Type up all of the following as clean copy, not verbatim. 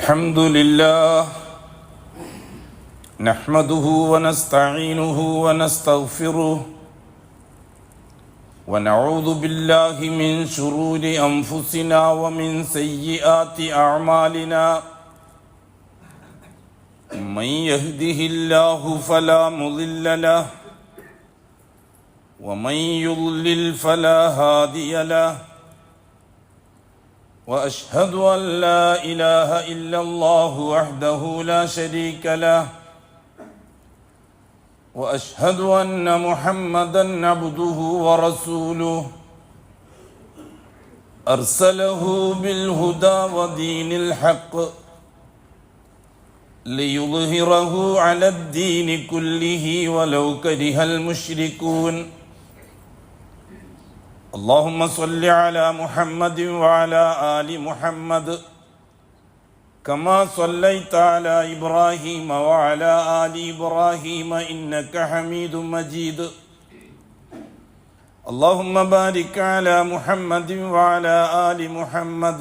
الحمد لله نحمده ونستعينه ونستغفره ونعوذ بالله من شرور أنفسنا ومن سيئات أعمالنا من يهده الله فلا مضل له ومن يضلل فلا هادي له وأشهد أن لا إله إلا الله وحده لا شريك له وأشهد أن محمدًا عبده ورسوله أرسله بالهدى ودين الحق ليظهره على الدين كله ولو كره المشركون اللهم صل على محمد وعلى آل محمد كما صليت على إبراهيم وعلى آل إبراهيم إنك حميد مجيد اللهم بارك على محمد وعلى آل محمد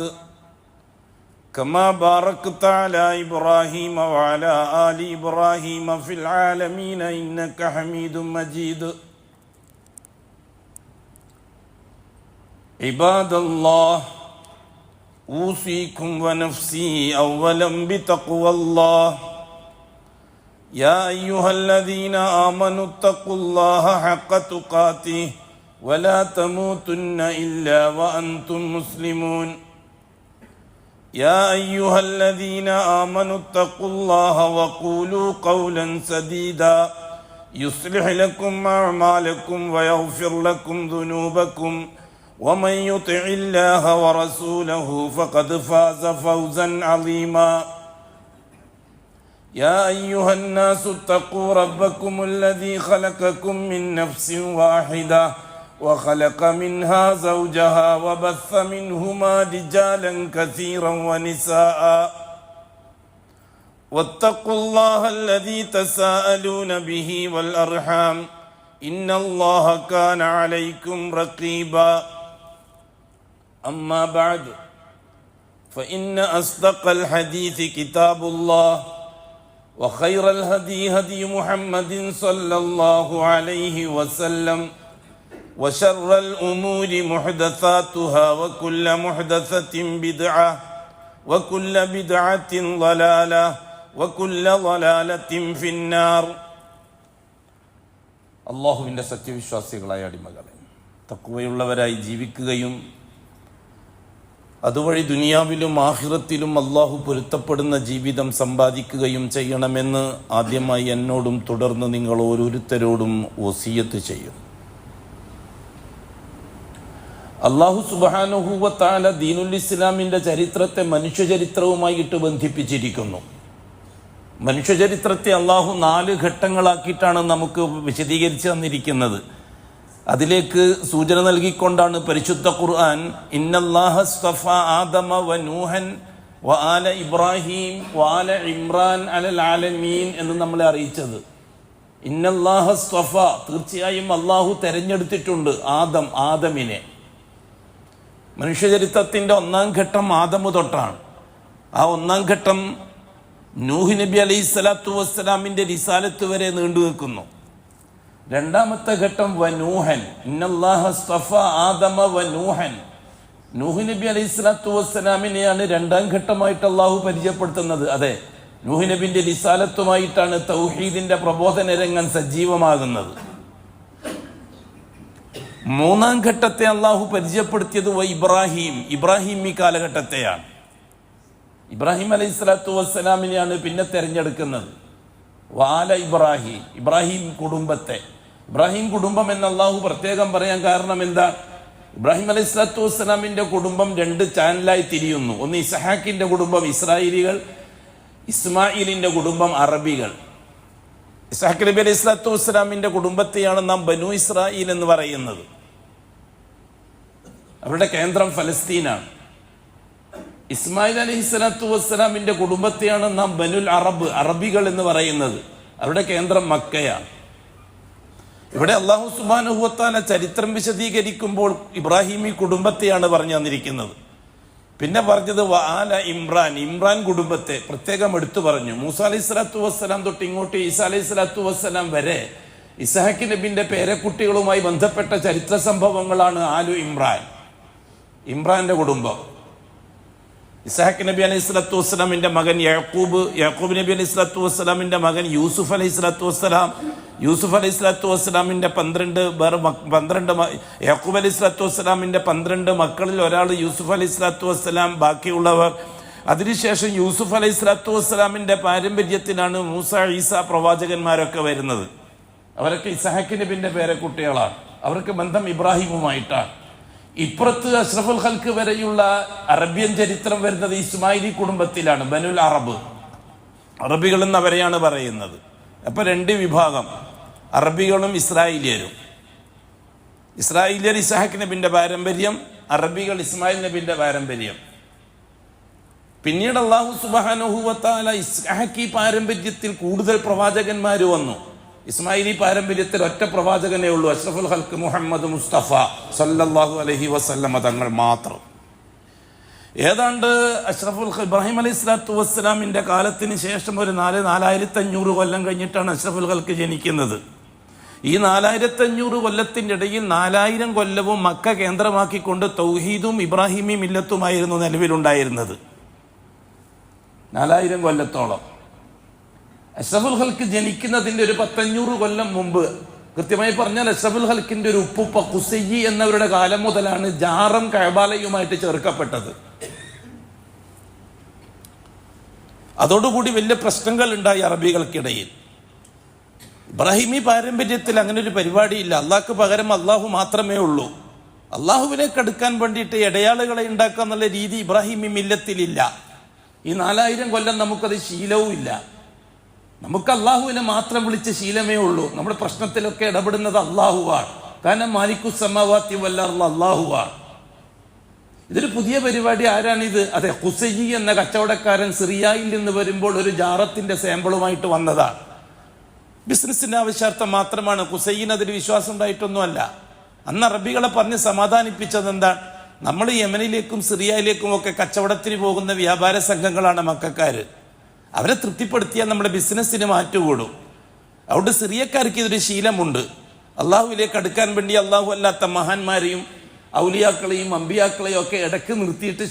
كما باركت على إبراهيم وعلى آل إبراهيم في العالمين إنك حميد مجيد عباد الله أوصيكم ونفسي أولا بتقوى الله يا أيها الذين آمنوا اتقوا الله حق تقاته ولا تموتن إلا وأنتم مسلمون يا أيها الذين آمنوا اتقوا الله وقولوا قولا سديدا يصلح لكم أعمالكم ويغفر لكم ذنوبكم ومن يطع الله ورسوله فقد فاز فوزا عظيما يا أيها الناس اتقوا ربكم الذي خلقكم من نفس واحدة وخلق منها زوجها وبث منهما رجالا كثيرا ونساء واتقوا الله الذي تساءلون به والأرحام إن الله كان عليكم رقيبا أما بعد فإن أصدق الحديث كتاب الله وخير الهدي هدي محمد صلى الله عليه وسلم وشر الأمور محدثاتها وكل محدثة بدعة وكل بدعة ضلالة وكل ضلالة في النار അള്ളാഹുവിൻ്റെ സത്യവിശ്വാസികളായ അടിമകളെ, തഖ്വയുള്ളവരായി ജീവിക്കുകയും അതുവഴി ദുനിയാവിലും ആഖിറത്തിലും അള്ളാഹു പൊരുത്തപ്പെടുന്ന ജീവിതം സമ്പാദിക്കുകയും ചെയ്യണമെന്ന് ആദ്യമായി എന്നോടും തുടർന്ന് നിങ്ങൾ ഓരോരുത്തരോടും വസിയത്ത് ചെയ്യും. അള്ളാഹു സുബ്ഹാനഹു വ തആല ദീനുൽ ഇസ്ലാമിൻ്റെ ചരിത്രത്തെ മനുഷ്യചരിത്രവുമായിട്ട് ബന്ധിപ്പിച്ചിരിക്കുന്നു. മനുഷ്യചരിത്രത്തെ അള്ളാഹു 4 ഘട്ടങ്ങളാക്കിയിട്ടാണ് നമുക്ക് വിശദീകരിച്ച് തന്നിരിക്കുന്നത്. അതിലേക്ക് സൂചന നൽകിക്കൊണ്ടാണ് പരിശുദ്ധ ഖുർആൻ ഇന്നല്ലാഹ അസ്തഫാ ആദമ വ നൂഹൻ വ ആല ഇബ്രാഹിം വ ആല ഇമ്രാൻ അലൽ ആലമീൻ എന്ന് നമ്മളെ അറിയിച്ചത്. ഇന്നല്ലാഹ അസ്തഫാ, തീർച്ചയായും അള്ളാഹു തെരഞ്ഞെടുത്തിട്ടുണ്ട് ആദമിനെ. മനുഷ്യചരിത്രത്തിൻ്റെ 1-ാം ഘട്ടം ആദമു തൊട്ടാണ്. ആ 1-ാം ഘട്ടം നൂഹ് നബി അലൈഹി സ്വലാത്തു വസ്സലാമിൻ്റെ റിസാലത്ത് വരെ നീണ്ടു നിൽക്കുന്നു. 2-ാമത്തെ ഘട്ടം വനൂഹൻ, ഇന്നല്ലാഹ അസ്തഫാ ആദമ വനൂഹൻ. നൂഹ് നബി അലൈഹി സ്വലാത്തു വസ്സലാമിനെയാണ് 2-ാം ഘട്ടമായിട്ട് അള്ളാഹു പരിചയപ്പെടുത്തുന്നത്. അതെ, നൂഹ് നബിൻ്റെ റിസാലത്തുമായിട്ടാണ് തൗഹീദിൻ്റെ പ്രബോധന രംഗം സജീവമാകുന്നത്. 3-ാം ഘട്ടത്തെ അള്ളാഹു പരിചയപ്പെടുത്തിയത് ഇബ്രാഹിം ഈ കാലഘട്ടത്തെയാണ്. ഇബ്രാഹിം അലൈഹി സ്വലാത്തു വസ്സലാമിനെയാണ് പിന്നെ തിരഞ്ഞെടുക്കുന്നത്. വാല ഇബ്രാഹിം കുടുംബത്തെ. ഇബ്രാഹിം കുടുംബം എന്ന് അള്ളാഹു പ്രത്യേകം പറയാൻ കാരണം എന്താ? ഇബ്രാഹിം അലൈഹി സ്വലാത്തു വസ്സലാമിൻ്റെ കുടുംബം 2 ചാനലായി തിരിയുന്നു. ഒന്ന് ഇസ്ഹാക്കിൻ്റെ കുടുംബം ഇസ്രായേലികൾ, ഇസ്മായിലിൻ്റെ കുടുംബം അറബികൾ. ഇസ്ഹാഖ് നബി അലൈഹി സ്വലാത്തു വസ്സലാമിൻ്റെ കുടുംബത്തെയാണ് നാം ബനു ഇസ്രായേൽ എന്ന് പറയുന്നത്. അവരുടെ കേന്ദ്രം ഫലസ്തീനാണ്. ഇസ്മായിൽ അലൈഹി സ്വലാത്തു വസ്സലാമിൻ്റെ കുടുംബത്തെയാണ് നാം ബനുൽ അറബികൾ എന്ന് പറയുന്നത്. അവരുടെ കേന്ദ്രം മക്കയാണ്. ഇവിടെ അല്ലാഹു സുബ്ഹാനഹു വ തആല ചരിത്രം വിശദീകരിക്കുമ്പോൾ ഇബ്രാഹിമി കുടുംബത്തെയാണ് പറഞ്ഞു തന്നിരിക്കുന്നത്. പിന്നെ പറഞ്ഞത് വആല ഇമ്രാൻ, ഇമ്രാൻ കുടുംബത്തെ പ്രത്യേകം എടുത്തു പറഞ്ഞു. മൂസ അലൈഹി സ്വലാത്തു വസ്സലാം തൊട്ട് ഇങ്ങോട്ട് ഈസാ അലൈഹി സ്വലാത്തു വസ്സലാം വരെ ഇസ്ഹാഖ് നബിന്റെ പേരക്കുട്ടികളുമായി ബന്ധപ്പെട്ട ചരിത്ര സംഭവങ്ങളാണ് ആലു ഇമ്രാൻ, ഇമ്രാന്റെ കുടുംബം. ഇസ്ഹാഖ് നബി അലൈഹി സ്വലാത്തു വസ്സലാമിന്റെ മകൻ യാക്കൂബ്, യാക്കൂബ് നബി അലൈഹി സ്വലാത്തു വസ്സലാമിന്റെ മകൻ യൂസുഫ് അലൈഹി സ്വലാത്തു വസ്സലാം, യൂസുഫ് അലൈഹി സ്വലാത്തു വസ്സലാമിന്റെ 12 യാക്കൂബ് അലൈഹി സ്വലാത്തു വസ്സലാമിന്റെ 12 മക്കളിൽ ഒരാൾ യൂസുഫ് അലൈഹി സ്വലാത്തു വസ്സലാം, ബാക്കിയുള്ളവർ. അതിനുശേഷം യൂസുഫ് അലൈഹി സ്വലാത്തു വസ്സലാമിന്റെ പാരമ്പര്യത്തിലാണ് മൂസ, ഈസ പ്രവാചകന്മാരൊക്കെ വരുന്നത്. അവരൊക്കെ ഇസ്ഹാഖ് നബിന്റെ പേരക്കുട്ടികളാണ്. അവർക്ക് ബന്ധം ഇബ്രാഹിമുമായിട്ടാണ്. ഇപ്പുറത്ത് അഷ്റഫുൽ ഖൽക്ക് വരെയുള്ള അറബ്യൻ ചരിത്രം വരുന്നത് ഇസ്മായിലി കുടുംബത്തിലാണ്, ബനുൽ അറബ്, അറബികൾ എന്നവരെയാണ് പറയുന്നത്. അപ്പൊ 2 വിഭാഗം, അറബികളും ഇസ്രായേലിയരും. ഇസ്രായേലിയർ ഇസ്ഹാഖ് നബിന്റെ പാരമ്പര്യം, അറബികൾ ഇസ്മായിൽ നബിന്റെ പാരമ്പര്യം. പിന്നീട് അല്ലാഹു സുബ്ഹാനഹു വ തആല ഇസ്ഹാഖി പാരമ്പര്യത്തിൽ കൂടുതൽ പ്രവാചകന്മാർ വന്നു. ഇസ്മായിലി പാരമ്പര്യത്തിൽ ഒറ്റ പ്രവാചകനേ ഉള്ളൂ, അഷ്റഫുൽ ഖൽക്ക് മുഹമ്മദ് മുസ്തഫ സല്ലല്ലാഹു അലൈഹി വസല്ലമ തങ്ങൾ മാത്രം. ഏതാണ്ട് അഷ്റഫുൽ ഇബ്രാഹിം അലൈഹി സ്വലാത്തു വസ്സലാമിന്റെ കാലത്തിന് ശേഷം ഒരു 4500 കൊല്ലം കഴിഞ്ഞിട്ടാണ് അഷ്റഫുൽ ഖൽക്ക് ജനിക്കുന്നത്. ഈ 4500 കൊല്ലത്തിന്റെ ഇടയിൽ 4000 കൊല്ലവും മക്ക കേന്ദ്രമാക്കിക്കൊണ്ട് തൗഹീദും ഇബ്രാഹിമി മില്ലത്തുമായിരുന്നു നിലവിലുണ്ടായിരുന്നത്. 4000 കൊല്ലത്തോളം. അഷ്റഫുൽ ഖൽക്ക് ജനിക്കുന്നതിന്റെ ഒരു 500 കൊല്ലം മുമ്പ്, കൃത്യമായി പറഞ്ഞാൽ അഷ്റഫുൽ ഖൽക്കിന്റെ ഒരു ഉപ്പുപ്പ ഖുസയ്യി എന്നവരുടെ കാലം മുതലാണ് ജാറം കഅബാലയുമായിട്ട് ചേർക്കപ്പെട്ടത്. അതോടുകൂടി വലിയ പ്രശ്നങ്ങൾ ഉണ്ടായി അറബികൾക്കിടയിൽ. ഇബ്രാഹിമി പാരമ്പര്യത്തിൽ അങ്ങനെ ഒരു പരിപാടിയില്ല. അള്ളാഹ്ക്ക് പകരം അള്ളാഹു മാത്രമേ ഉള്ളൂ. അള്ളാഹുവിലേക്ക് അടുക്കാൻ വേണ്ടിയിട്ട് ഇടയാളുകളെ ഉണ്ടാക്കുക എന്നുള്ള രീതി ഇബ്രാഹിമി മില്ലത്തിലില്ല. ഈ 4000 കൊല്ലം നമുക്കത് ശീലവും ഇല്ല. നമുക്ക് അള്ളാഹുവിനെ മാത്രം വിളിച്ച ശീലമേ ഉള്ളൂ. നമ്മുടെ പ്രശ്നത്തിലൊക്കെ ഇടപെടുന്നത് അള്ളാഹുവാണ്. കാരണം മാലിക്കു സമാവാത്തി വല്ലർള് അള്ളാഹുവാണ്. ഇതൊരു പുതിയ പരിപാടി. ആരാണിത്? അതെ, ഖുസയ്യി എന്ന കച്ചവടക്കാരൻ സിറിയയിൽ നിന്ന് വരുമ്പോൾ ഒരു ജാറത്തിന്റെ സാമ്പിളുമായിട്ട് വന്നതാണ്. ബിസിനസിന്റെ ആവശ്യാർത്ഥം മാത്രമാണ്. ഖുസയ്യിന് അതിൽ വിശ്വാസം ഉണ്ടായിട്ടൊന്നുമല്ല. അന്ന് അറബികളെ പറഞ്ഞ് സമാധാനിപ്പിച്ചത് എന്താണ്? നമ്മൾ യമനിലേക്കും സിറിയയിലേക്കും ഒക്കെ കച്ചവടത്തിന് പോകുന്ന വ്യാപാര സംഘങ്ങളാണ് മക്കക്കാര്. അവരെ തൃപ്തിപ്പെടുത്തിയാൽ നമ്മുടെ ബിസിനസ്സിന് മാറ്റുകൂടും. അതുകൊണ്ട് സിറിയക്കാർക്ക് ഇതൊരു ശീലമുണ്ട്. അള്ളാഹുവിലേക്ക് അടുക്കാൻ വേണ്ടി അള്ളാഹു അല്ലാത്ത മഹാന്മാരെയും ഔലിയാക്കളെയും അമ്പിയാക്കളെയും ഒക്കെ ഇടയ്ക്ക് നിർത്തിയിട്ട്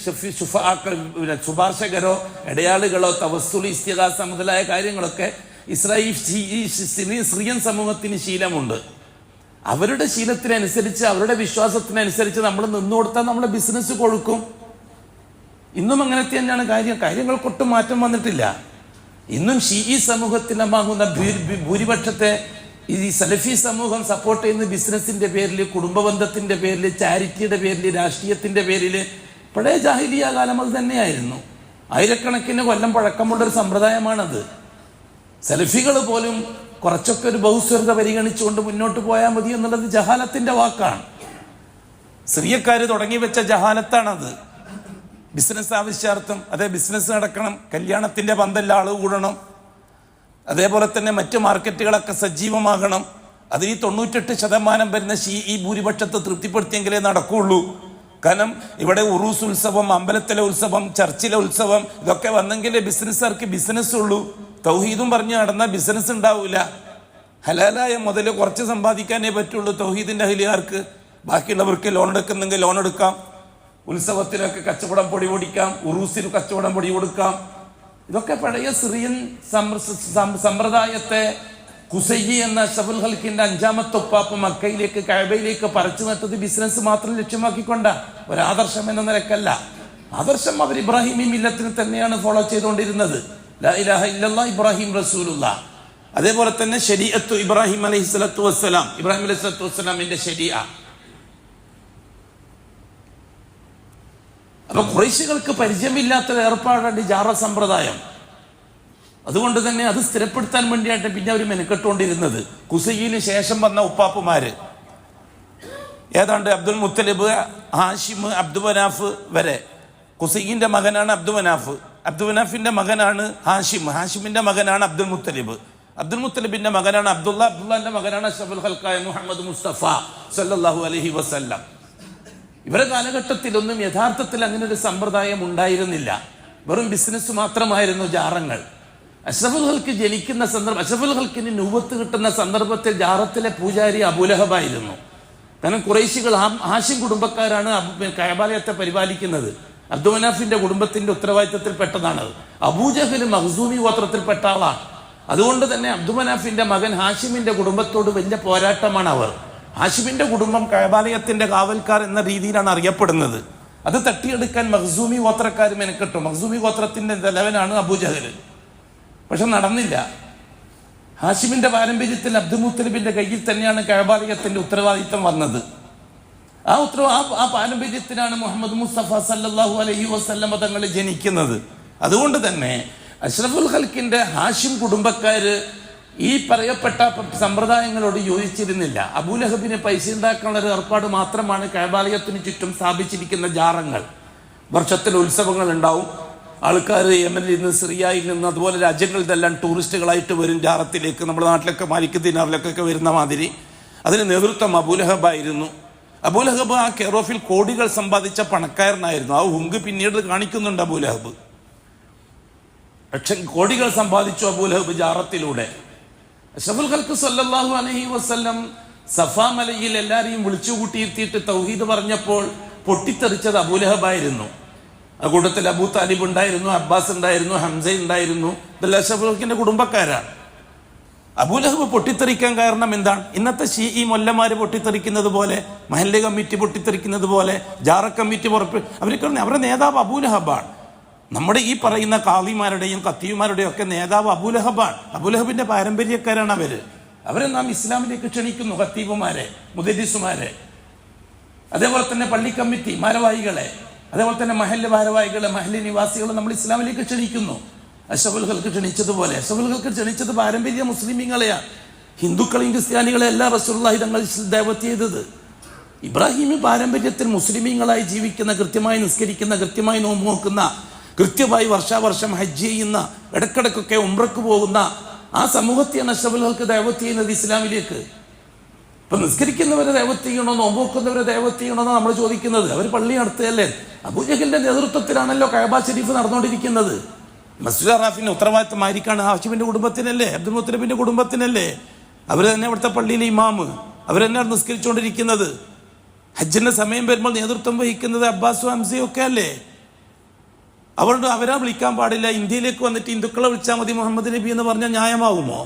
ശുപാർശകരോ ഇടയാളുകളോ തവസ്സുൽ ഇസ്തിഗാസ മുതലായ കാര്യങ്ങളൊക്കെ സിറിയൻ സമൂഹത്തിന് ശീലമുണ്ട്. അവരുടെ ശീലത്തിനനുസരിച്ച്, അവരുടെ വിശ്വാസത്തിനനുസരിച്ച് നമ്മൾ നിന്നു കൊടുത്താൽ നമ്മുടെ ബിസിനസ് കൊഴുക്കും. ഇന്നും അങ്ങനെ തന്നെയാണ് കാര്യങ്ങൾക്കൊട്ടും മാറ്റം വന്നിട്ടില്ല. ഇന്നും ഷീഈ സമൂഹത്തിലമാകുന്ന ഭൂരിപക്ഷത്തെ ഈ സലഫി സമൂഹം സപ്പോർട്ട് ചെയ്യുന്ന ബിസിനസിന്റെ പേരിൽ, കുടുംബബന്ധത്തിന്റെ പേരിൽ, ചാരിറ്റിയുടെ പേരിൽ, രാഷ്ട്രീയത്തിന്റെ പേരിൽ പഴയ ജാഹിലിയ കാലം അത് തന്നെയായിരുന്നു. ആയിരക്കണക്കിന് കൊല്ലം പഴക്കമുള്ളൊരു സമ്പ്രദായമാണത്. സലഫികൾ പോലും കുറച്ചൊക്കെ ഒരു ബഹുസ്വരത പരിഗണിച്ചുകൊണ്ട് മുന്നോട്ട് പോയാൽ മതി എന്നുള്ളത് ജഹാലത്തിന്റെ വാക്കാണ്. സിറിയക്കാര് തുടങ്ങി വെച്ച ജഹാലത്താണത്. ബിസിനസ് ആവശ്യാർത്ഥം, അതേ ബിസിനസ് നടക്കണം, കല്യാണത്തിന്റെ പന്തലിൽ ആള് കൂടണം, അതേപോലെ തന്നെ മറ്റു മാർക്കറ്റുകളൊക്കെ സജീവമാകണം. അതിൽ 98% വരുന്ന ഈ ഭൂരിപക്ഷത്തെ തൃപ്തിപ്പെടുത്തിയെങ്കിലേ നടക്കുകയുള്ളൂ. കാരണം ഇവിടെ ഉറൂസ് ഉത്സവം, അമ്പലത്തിലെ ഉത്സവം, ചർച്ചിലെ ഉത്സവം ഇതൊക്കെ വന്നെങ്കിലേ ബിസിനസ്സുകാർക്ക് ബിസിനസ് ഉള്ളൂ. തൗഹീദും പറഞ്ഞ് നടന്നാൽ ബിസിനസ് ഉണ്ടാവില്ല. ഹലാലായ മുതൽ കുറച്ച് സമ്പാദിക്കാനേ പറ്റുള്ളൂ തൗഹീദിന്റെ അഹ്ലിയാർക്ക്. ബാക്കിയുള്ളവർക്ക് ലോൺ എടുക്കുന്നെങ്കിൽ ലോൺ എടുക്കാം, ഉത്സവത്തിനൊക്കെ കച്ചവടം പൊടി പൊടിക്കാം, ഉറൂസിന് കച്ചവടം പൊടി കൊടുക്കാം. ഇതൊക്കെ പഴയ സിറിയൻ സമ്പ്രദായത്തെ ഖുസയ്യി എന്ന അഷ്റഫുൽ ഖൽക്കിന്റെ 5ാമത്തെ ഉപ്പാപ്പ മക്കയിലേക്ക് കഅബയിലേക്ക് പറിച്ചു നട്ടത് ബിസിനസ് മാത്രം ലക്ഷ്യമാക്കിക്കൊണ്ട ഒരാദർശം എന്ന നിലക്കല്ല. ആദർശം അവർ ഇബ്രാഹിമി മില്ലത്തിന് തന്നെയാണ് ഫോളോ ചെയ്തുകൊണ്ടിരുന്നത്. ലാ ഇലാഹ ഇല്ലല്ലാഹ് ഇബ്രാഹിം റസൂലുള്ളാഹ്. അതേപോലെ തന്നെ ശരീഅത്തു ഇബ്രാഹിം അലൈഹിസ്സലാത്തു വസ്സലാം, ഇബ്രാഹിം അലൈഹിസ്സലാത്തു വസ്സലാമിന്റെ ശരീഅ. അപ്പൊ ഖുറൈശികൾക്ക് പരിചയമില്ലാത്ത ഏർപ്പാടാണ് ജാറ സമ്പ്രദായം. അതുകൊണ്ട് തന്നെ അത് സ്ഥിരപ്പെടുത്താൻ വേണ്ടിയായിട്ട് പിന്നെ അവർ മെനക്കെട്ടുകൊണ്ടിരുന്നത്. ഖുസയ്യിന് ശേഷം വന്ന ഉപ്പാപ്പുമാര് ഏതാണ്ട് അബ്ദുൽ മുത്തലിബ്, ഹാഷിം, അബ്ദുമനാഫ് വരെ. ഖുസയ്യിന്റെ മകനാണ് അബ്ദുമനാഫ്, അബ്ദുമനാഫിന്റെ മകനാണ് ഹാഷിം, ഹാഷിമിന്റെ മകനാണ് അബ്ദുൽ മുത്തലിബ്, അബ്ദുൽ മുത്തലിബിന്റെ മകനാണ് അബ്ദുല്ലാന്റെ മകനാണ് അഷ്റഫുൽ ഖൽഖായ മുഹമ്മദ് മുസ്തഫ സല്ലല്ലാഹു അലൈഹി വസല്ലം. ഇവരുടെ കാലഘട്ടത്തിലൊന്നും യഥാർത്ഥത്തിൽ അങ്ങനെ ഒരു സമ്പ്രദായം ഉണ്ടായിരുന്നില്ല. വെറും ബിസിനസ് മാത്രമായിരുന്നു ജാറങ്ങൾ. അഷ്റഫുൽ ഖൽക്ക് ജനിക്കുന്ന സന്ദർഭം, അഷ്റഫുൽ ഖൽക്കിന് നൂബത്ത് കിട്ടുന്ന സന്ദർഭത്തിൽ ജാറത്തിലെ പൂജാരി അബൂലഹബായിരുന്നു. കാരണം ഖുറൈശികൾ ഹാഷിം കുടുംബക്കാരാണ് കഅബാലയത്തെ പരിപാലിക്കുന്നത്. അബ്ദുമനാഫിന്റെ കുടുംബത്തിന്റെ ഉത്തരവാദിത്തത്തിൽ പെട്ടതാണത്. അബൂജഹൽ മഖ്സൂമി ഗോത്രത്തിൽപ്പെട്ട ആളാണ്. അതുകൊണ്ട് തന്നെ അബ്ദുമനാഫിന്റെ മകൻ ഹാഷിമിന്റെ കുടുംബത്തോട് വലിയ പോരാട്ടമാണ് അവർ. ഹാഷിമിന്റെ കുടുംബം കഅബാലയത്തിന്റെ കാവൽക്കാർ എന്ന രീതിയിലാണ് അറിയപ്പെടുന്നത്. അത് തട്ടിയെടുക്കാൻ മഖ്സൂമി ഗോത്രക്കാർ മെനക്കെട്ടു. മഖ്സൂമി ഗോത്രത്തിന്റെ തലവനാണ് അബൂജഹൽ. പക്ഷെ നടന്നില്ല. ഹാഷിമിന്റെ പാരമ്പര്യത്തിൽ അബ്ദുൽ മുത്തലിബിന്റെ കയ്യിൽ തന്നെയാണ് കഅബാലയത്തിന്റെ ഉത്തരവാദിത്തം വന്നത്. ആ പാരമ്പര്യത്തിലാണ് മുഹമ്മദ് മുസ്തഫ സല്ലല്ലാഹു അലൈഹി വസല്ലം തങ്ങൾ ജനിക്കുന്നത്. അതുകൊണ്ട് തന്നെ അഷ്റഫുൽ ഖൽക്കിന്റെ ഹാഷിം കുടുംബക്കാര് ഈ പറയപ്പെട്ട സമ്പ്രദായങ്ങളോട് യോജിച്ചിരുന്നില്ല. അബൂലഹബിന് പൈസ ഉണ്ടാക്കാനുള്ള ഒരു ഏർപ്പാട് മാത്രമാണ് കഅബാലയത്തിന് ചുറ്റും സ്ഥാപിച്ചിരിക്കുന്ന ജാറങ്ങൾ. വർഷത്തിൽ ഉത്സവങ്ങൾ ഉണ്ടാവും. ആൾക്കാർ യമനിൽ നിന്ന്, സിറിയയിൽ നിന്ന്, അതുപോലെ രാജ്യങ്ങളിൽ നിന്നെല്ലാം ടൂറിസ്റ്റുകളായിട്ട് വരും ജാറത്തിലേക്ക്. നമ്മുടെ നാട്ടിലൊക്കെ മാലിക് ദിനാറിലൊക്കെ വരുന്ന മാതിരി. അതിന് നേതൃത്വം അബൂലഹബായിരുന്നു. അബൂലഹബ് ആ കെയറോഫിൽ കോടികൾ സമ്പാദിച്ച പണക്കാരനായിരുന്നു. ആ ഹുങ്ക് പിന്നീട് കാണിക്കുന്നുണ്ട്. അബൂലഹബ് കോടികൾ സമ്പാദിച്ചു അബൂലഹബ് ജാറത്തിലൂടെ. അഷ്റഫുൽ ഖൽക്ക് സല്ലല്ലാഹു അലൈഹി വസല്ലം സഫാ മലയിൽ എല്ലാരെയും വിളിച്ചു കൂട്ടിയിരുത്തിയിട്ട് തൗഹീദ് പറഞ്ഞപ്പോൾ പൊട്ടിത്തെറിച്ചത് അബൂലഹബായിരുന്നു. ആ കൂട്ടത്തിൽ അബൂ താലിബ് ഉണ്ടായിരുന്നു, അബ്ബാസ് ഉണ്ടായിരുന്നു, ഹംസ ഉണ്ടായിരുന്നു. ഇതെല്ലാം അഷ്റഫുൽ ഖൽക്കിന്റെ കുടുംബക്കാരാണ്. അബൂലഹബ് പൊട്ടിത്തെറിക്കാൻ കാരണം എന്താണ്? ഇന്നത്തെ ഷീഈ മൊല്ലമാര് പൊട്ടിത്തെറിക്കുന്നത് പോലെ, മഹല്ല് കമ്മിറ്റി പൊട്ടിത്തെറിക്കുന്നത് പോലെ, ജാറ കമ്മിറ്റി അവരുടെ നേതാവ് അബൂലഹബാണ്. നമ്മുടെ ഈ പറയുന്ന കാളിമാരുടെയും കത്തിയുമാരുടെയും ഒക്കെ നേതാവ് അബൂലഹബാണ്. അബൂലഹബിന്റെ പാരമ്പര്യക്കാരാണ് അവരെ നാം ഇസ്ലാമിലേക്ക് ക്ഷണിക്കുന്നു. ഖത്തീബുമാരെ, മുദരിസുമാരെ, അതേപോലെ തന്നെ പള്ളി കമ്മിറ്റി ഭാരവാഹികളെ, അതേപോലെ തന്നെ മഹല്ല് ഭാരവാഹികളെ, മഹല്ല് നിവാസികളെ നമ്മൾ ഇസ്ലാമിലേക്ക് ക്ഷണിക്കുന്നു. അഷ്റഫുൽ ഖൽക്ക് ക്ഷണിച്ചതുപോലെ. അഷ്റഫുൽ ഖൽക്ക് ക്ഷണിച്ചത് പാരമ്പര്യ മുസ്ലിമീങ്ങളെയാണ്. ഹിന്ദുക്കളെയും ക്രിസ്ത്യാനികളെ അല്ല റസൂലുള്ളാഹി തങ്ങൾ ദഅവത്ത് ചെയ്തത്. ഇബ്രാഹിമി പാരമ്പര്യത്തിൽ മുസ്ലിമീങ്ങളായി ജീവിക്കുന്ന, കൃത്യമായി നിസ്കരിക്കുന്ന, കൃത്യമായി നോമ്പ് നോക്കുന്ന, കൃത്യമായി വർഷാവർഷം ഹജ്ജ് ചെയ്യുന്ന, ഇടക്കിടക്കൊക്കെ ഉംറക്ക് പോകുന്ന ആ സമൂഹത്തെയാണ് അഷ്റഫുൽ ഖൽക്ക് ദഅവത്ത് ചെയ്യുന്നത് ഇസ്ലാമിലേക്ക്. ഇപ്പൊ നിസ്കരിക്കുന്നവരെ ദഅവത്ത് ചെയ്യണോ, നോമ്പ് നോക്കുന്നവരെ ദഅവത്ത് ചെയ്യണോ എന്നാണ് നമ്മൾ ചോദിക്കുന്നത്. അവർ പള്ളി നടത്തുകയല്ലേ? അബൂജഹലിന്റെ നേതൃത്വത്തിലാണല്ലോ കഅബ ഷരീഫ് നടന്നുകൊണ്ടിരിക്കുന്നത്. മസ്ജിദ് അറാഫിന്റെ ഉത്തരവാദിത്തം ആയിരിക്കാണ്? ഹാഷിമിന്റെ കുടുംബത്തിനല്ലേ, അബ്ദുൽ മുത്തലിബിന്റെ കുടുംബത്തിനല്ലേ? അവർ തന്നെ ഇവിടുത്തെ പള്ളിയിലെ ഇമാമ്, അവർ തന്നെയാണ് നിസ്കരിച്ചുകൊണ്ടിരിക്കുന്നത്. ഹജ്ജിന്റെ സമയം വരുമ്പോൾ നേതൃത്വം വഹിക്കുന്നത് അബ്ബാസും ഹംസയും ഒക്കെ അല്ലേ? അവരെ വിളിക്കാൻ പാടില്ല. ഇന്ത്യയിലേക്ക് വന്നിട്ട് ഹിന്ദുക്കളെ വിളിച്ചാൽ മതി മുഹമ്മദ് നബി എന്ന് പറഞ്ഞാൽ ന്യായമാവുമോ?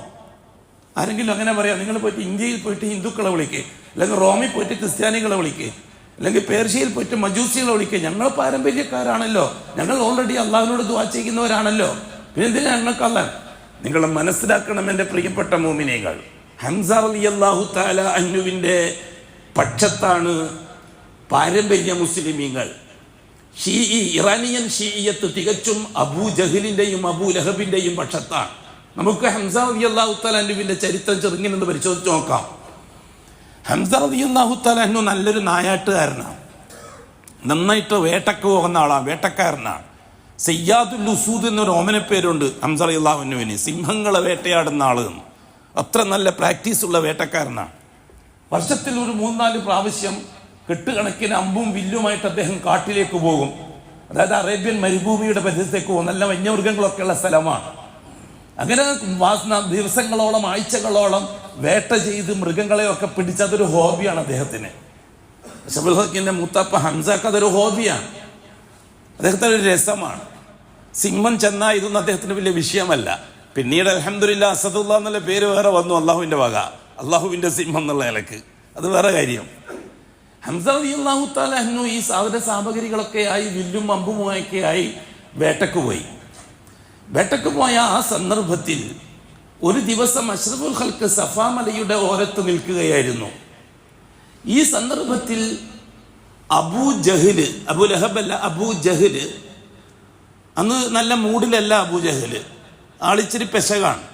ആരെങ്കിലും അങ്ങനെ പറയാം? നിങ്ങൾ പോയിട്ട് ഇന്ത്യയിൽ പോയിട്ട് ഹിന്ദുക്കളെ വിളിക്കുക, അല്ലെങ്കിൽ റോമിൽ പോയിട്ട് ക്രിസ്ത്യാനികളെ വിളിക്കുക, അല്ലെങ്കിൽ പേർഷ്യയിൽ പോയിട്ട് മജൂസികളെ വിളിക്കുക. ഞങ്ങൾ പാരമ്പര്യക്കാരാണല്ലോ, ഞങ്ങൾ ഓൾറെഡി അള്ളാഹുവിനോട് ദുആ ചെയ്യുന്നവരാണല്ലോ, പിന്നെ എന്തിനാ ഞങ്ങൾക്ക് അല്ലാഹ്? നിങ്ങൾ മനസ്സിലാക്കണം എൻ്റെ പ്രിയപ്പെട്ട മോമിനീങ്ങൾ, ഹംസ റളിയല്ലാഹു തആല അൻഹുവിൻ്റെ പക്ഷത്താണ് പാരമ്പര്യ മുസ്ലിമീങ്ങൾ. ഇറാനിയൻ ഷീഇയ്യത്ത് തികച്ചും അബൂജഹലിന്റെയും അബൂലഹബിന്റെയും പക്ഷത്താണ്. നമുക്ക് ഹംസ റളിയല്ലാഹു തആല അൻഹുവിന്റെ ചരിത്രം ചെറുങ്ങനെന്ന് പരിശോധിച്ച് നോക്കാം. ഹംസ റളിയല്ലാഹു തആല അൻഹു നല്ലൊരു നായാട്ടുകാരനാണ്. നന്നായിട്ട് വേട്ടക്ക് പോകുന്ന ആളാണ്, വേട്ടക്കാരനാണ്. സയ്യാദുൽ ഉസൂദ് എന്നൊരു ഓമനപ്പേരുണ്ട് ഹംസ റളിയല്ലാഹു അൻഹുവിന്. സിംഹങ്ങളെ വേട്ടയാടുന്ന ആള്. അത്ര നല്ല പ്രാക്ടീസ് ഉള്ള വേട്ടക്കാരനാണ്. വർഷത്തിൽ ഒരു 3-4 പ്രാവശ്യം കെട്ടുകണക്കിന് അമ്പും വില്ലുമായിട്ട് അദ്ദേഹം കാട്ടിലേക്ക് പോകും. അതായത് അറേബ്യൻ മരുഭൂമിയുടെ പരിസരത്തേക്ക് പോകും. നല്ല വന്യമൃഗങ്ങളൊക്കെ ഉള്ള സ്ഥലമാണ്. അങ്ങനെ ദിവസങ്ങളോളം, ആഴ്ചകളോളം വേട്ട ചെയ്ത് മൃഗങ്ങളെയൊക്കെ പിടിച്ചതൊരു ഹോബിയാണ് അദ്ദേഹത്തിന്. അഷ്റഫുൽ ഖൽക്കിന്റെ മൂത്താപ്പ ഹംസക്ക് അതൊരു ഹോബിയാണ്, അദ്ദേഹത്തിന് ഒരു രസമാണ്. സിംഹം ചെന്നാ ഇതൊന്നും അദ്ദേഹത്തിന് വലിയ വിഷയമല്ല. പിന്നീട് അൽഹംദുലില്ലാ അസദുല്ലാ എന്നുള്ള പേര് വേറെ വന്നു, അള്ളാഹുവിന്റെ വക, അള്ളാഹുവിന്റെ സിംഹം എന്നുള്ള നിലക്ക്. അത് വേറെ കാര്യം. ഹംസ റളിയല്ലാഹു തആല അൻഹു ഈ സാമഗ്രികളൊക്കെ ആയി, വില്ലും അമ്പുമൊക്കെ ആയി വേട്ടക്ക് പോയ ആ സന്ദർഭത്തിൽ ഒരു ദിവസം അഷ്റഫുൽ ഖൽക്ക് സഫാ മലയുടെ ഓരത്ത് നിൽക്കുകയായിരുന്നു. ഈ സന്ദർഭത്തിൽ അബൂജഹല്, അബൂലഹബ് അല്ല, അബൂജഹല് അന്ന് നല്ല മൂഡിലല്ല. അബൂജഹല് ആളിച്ചിരി പെശകാണ്.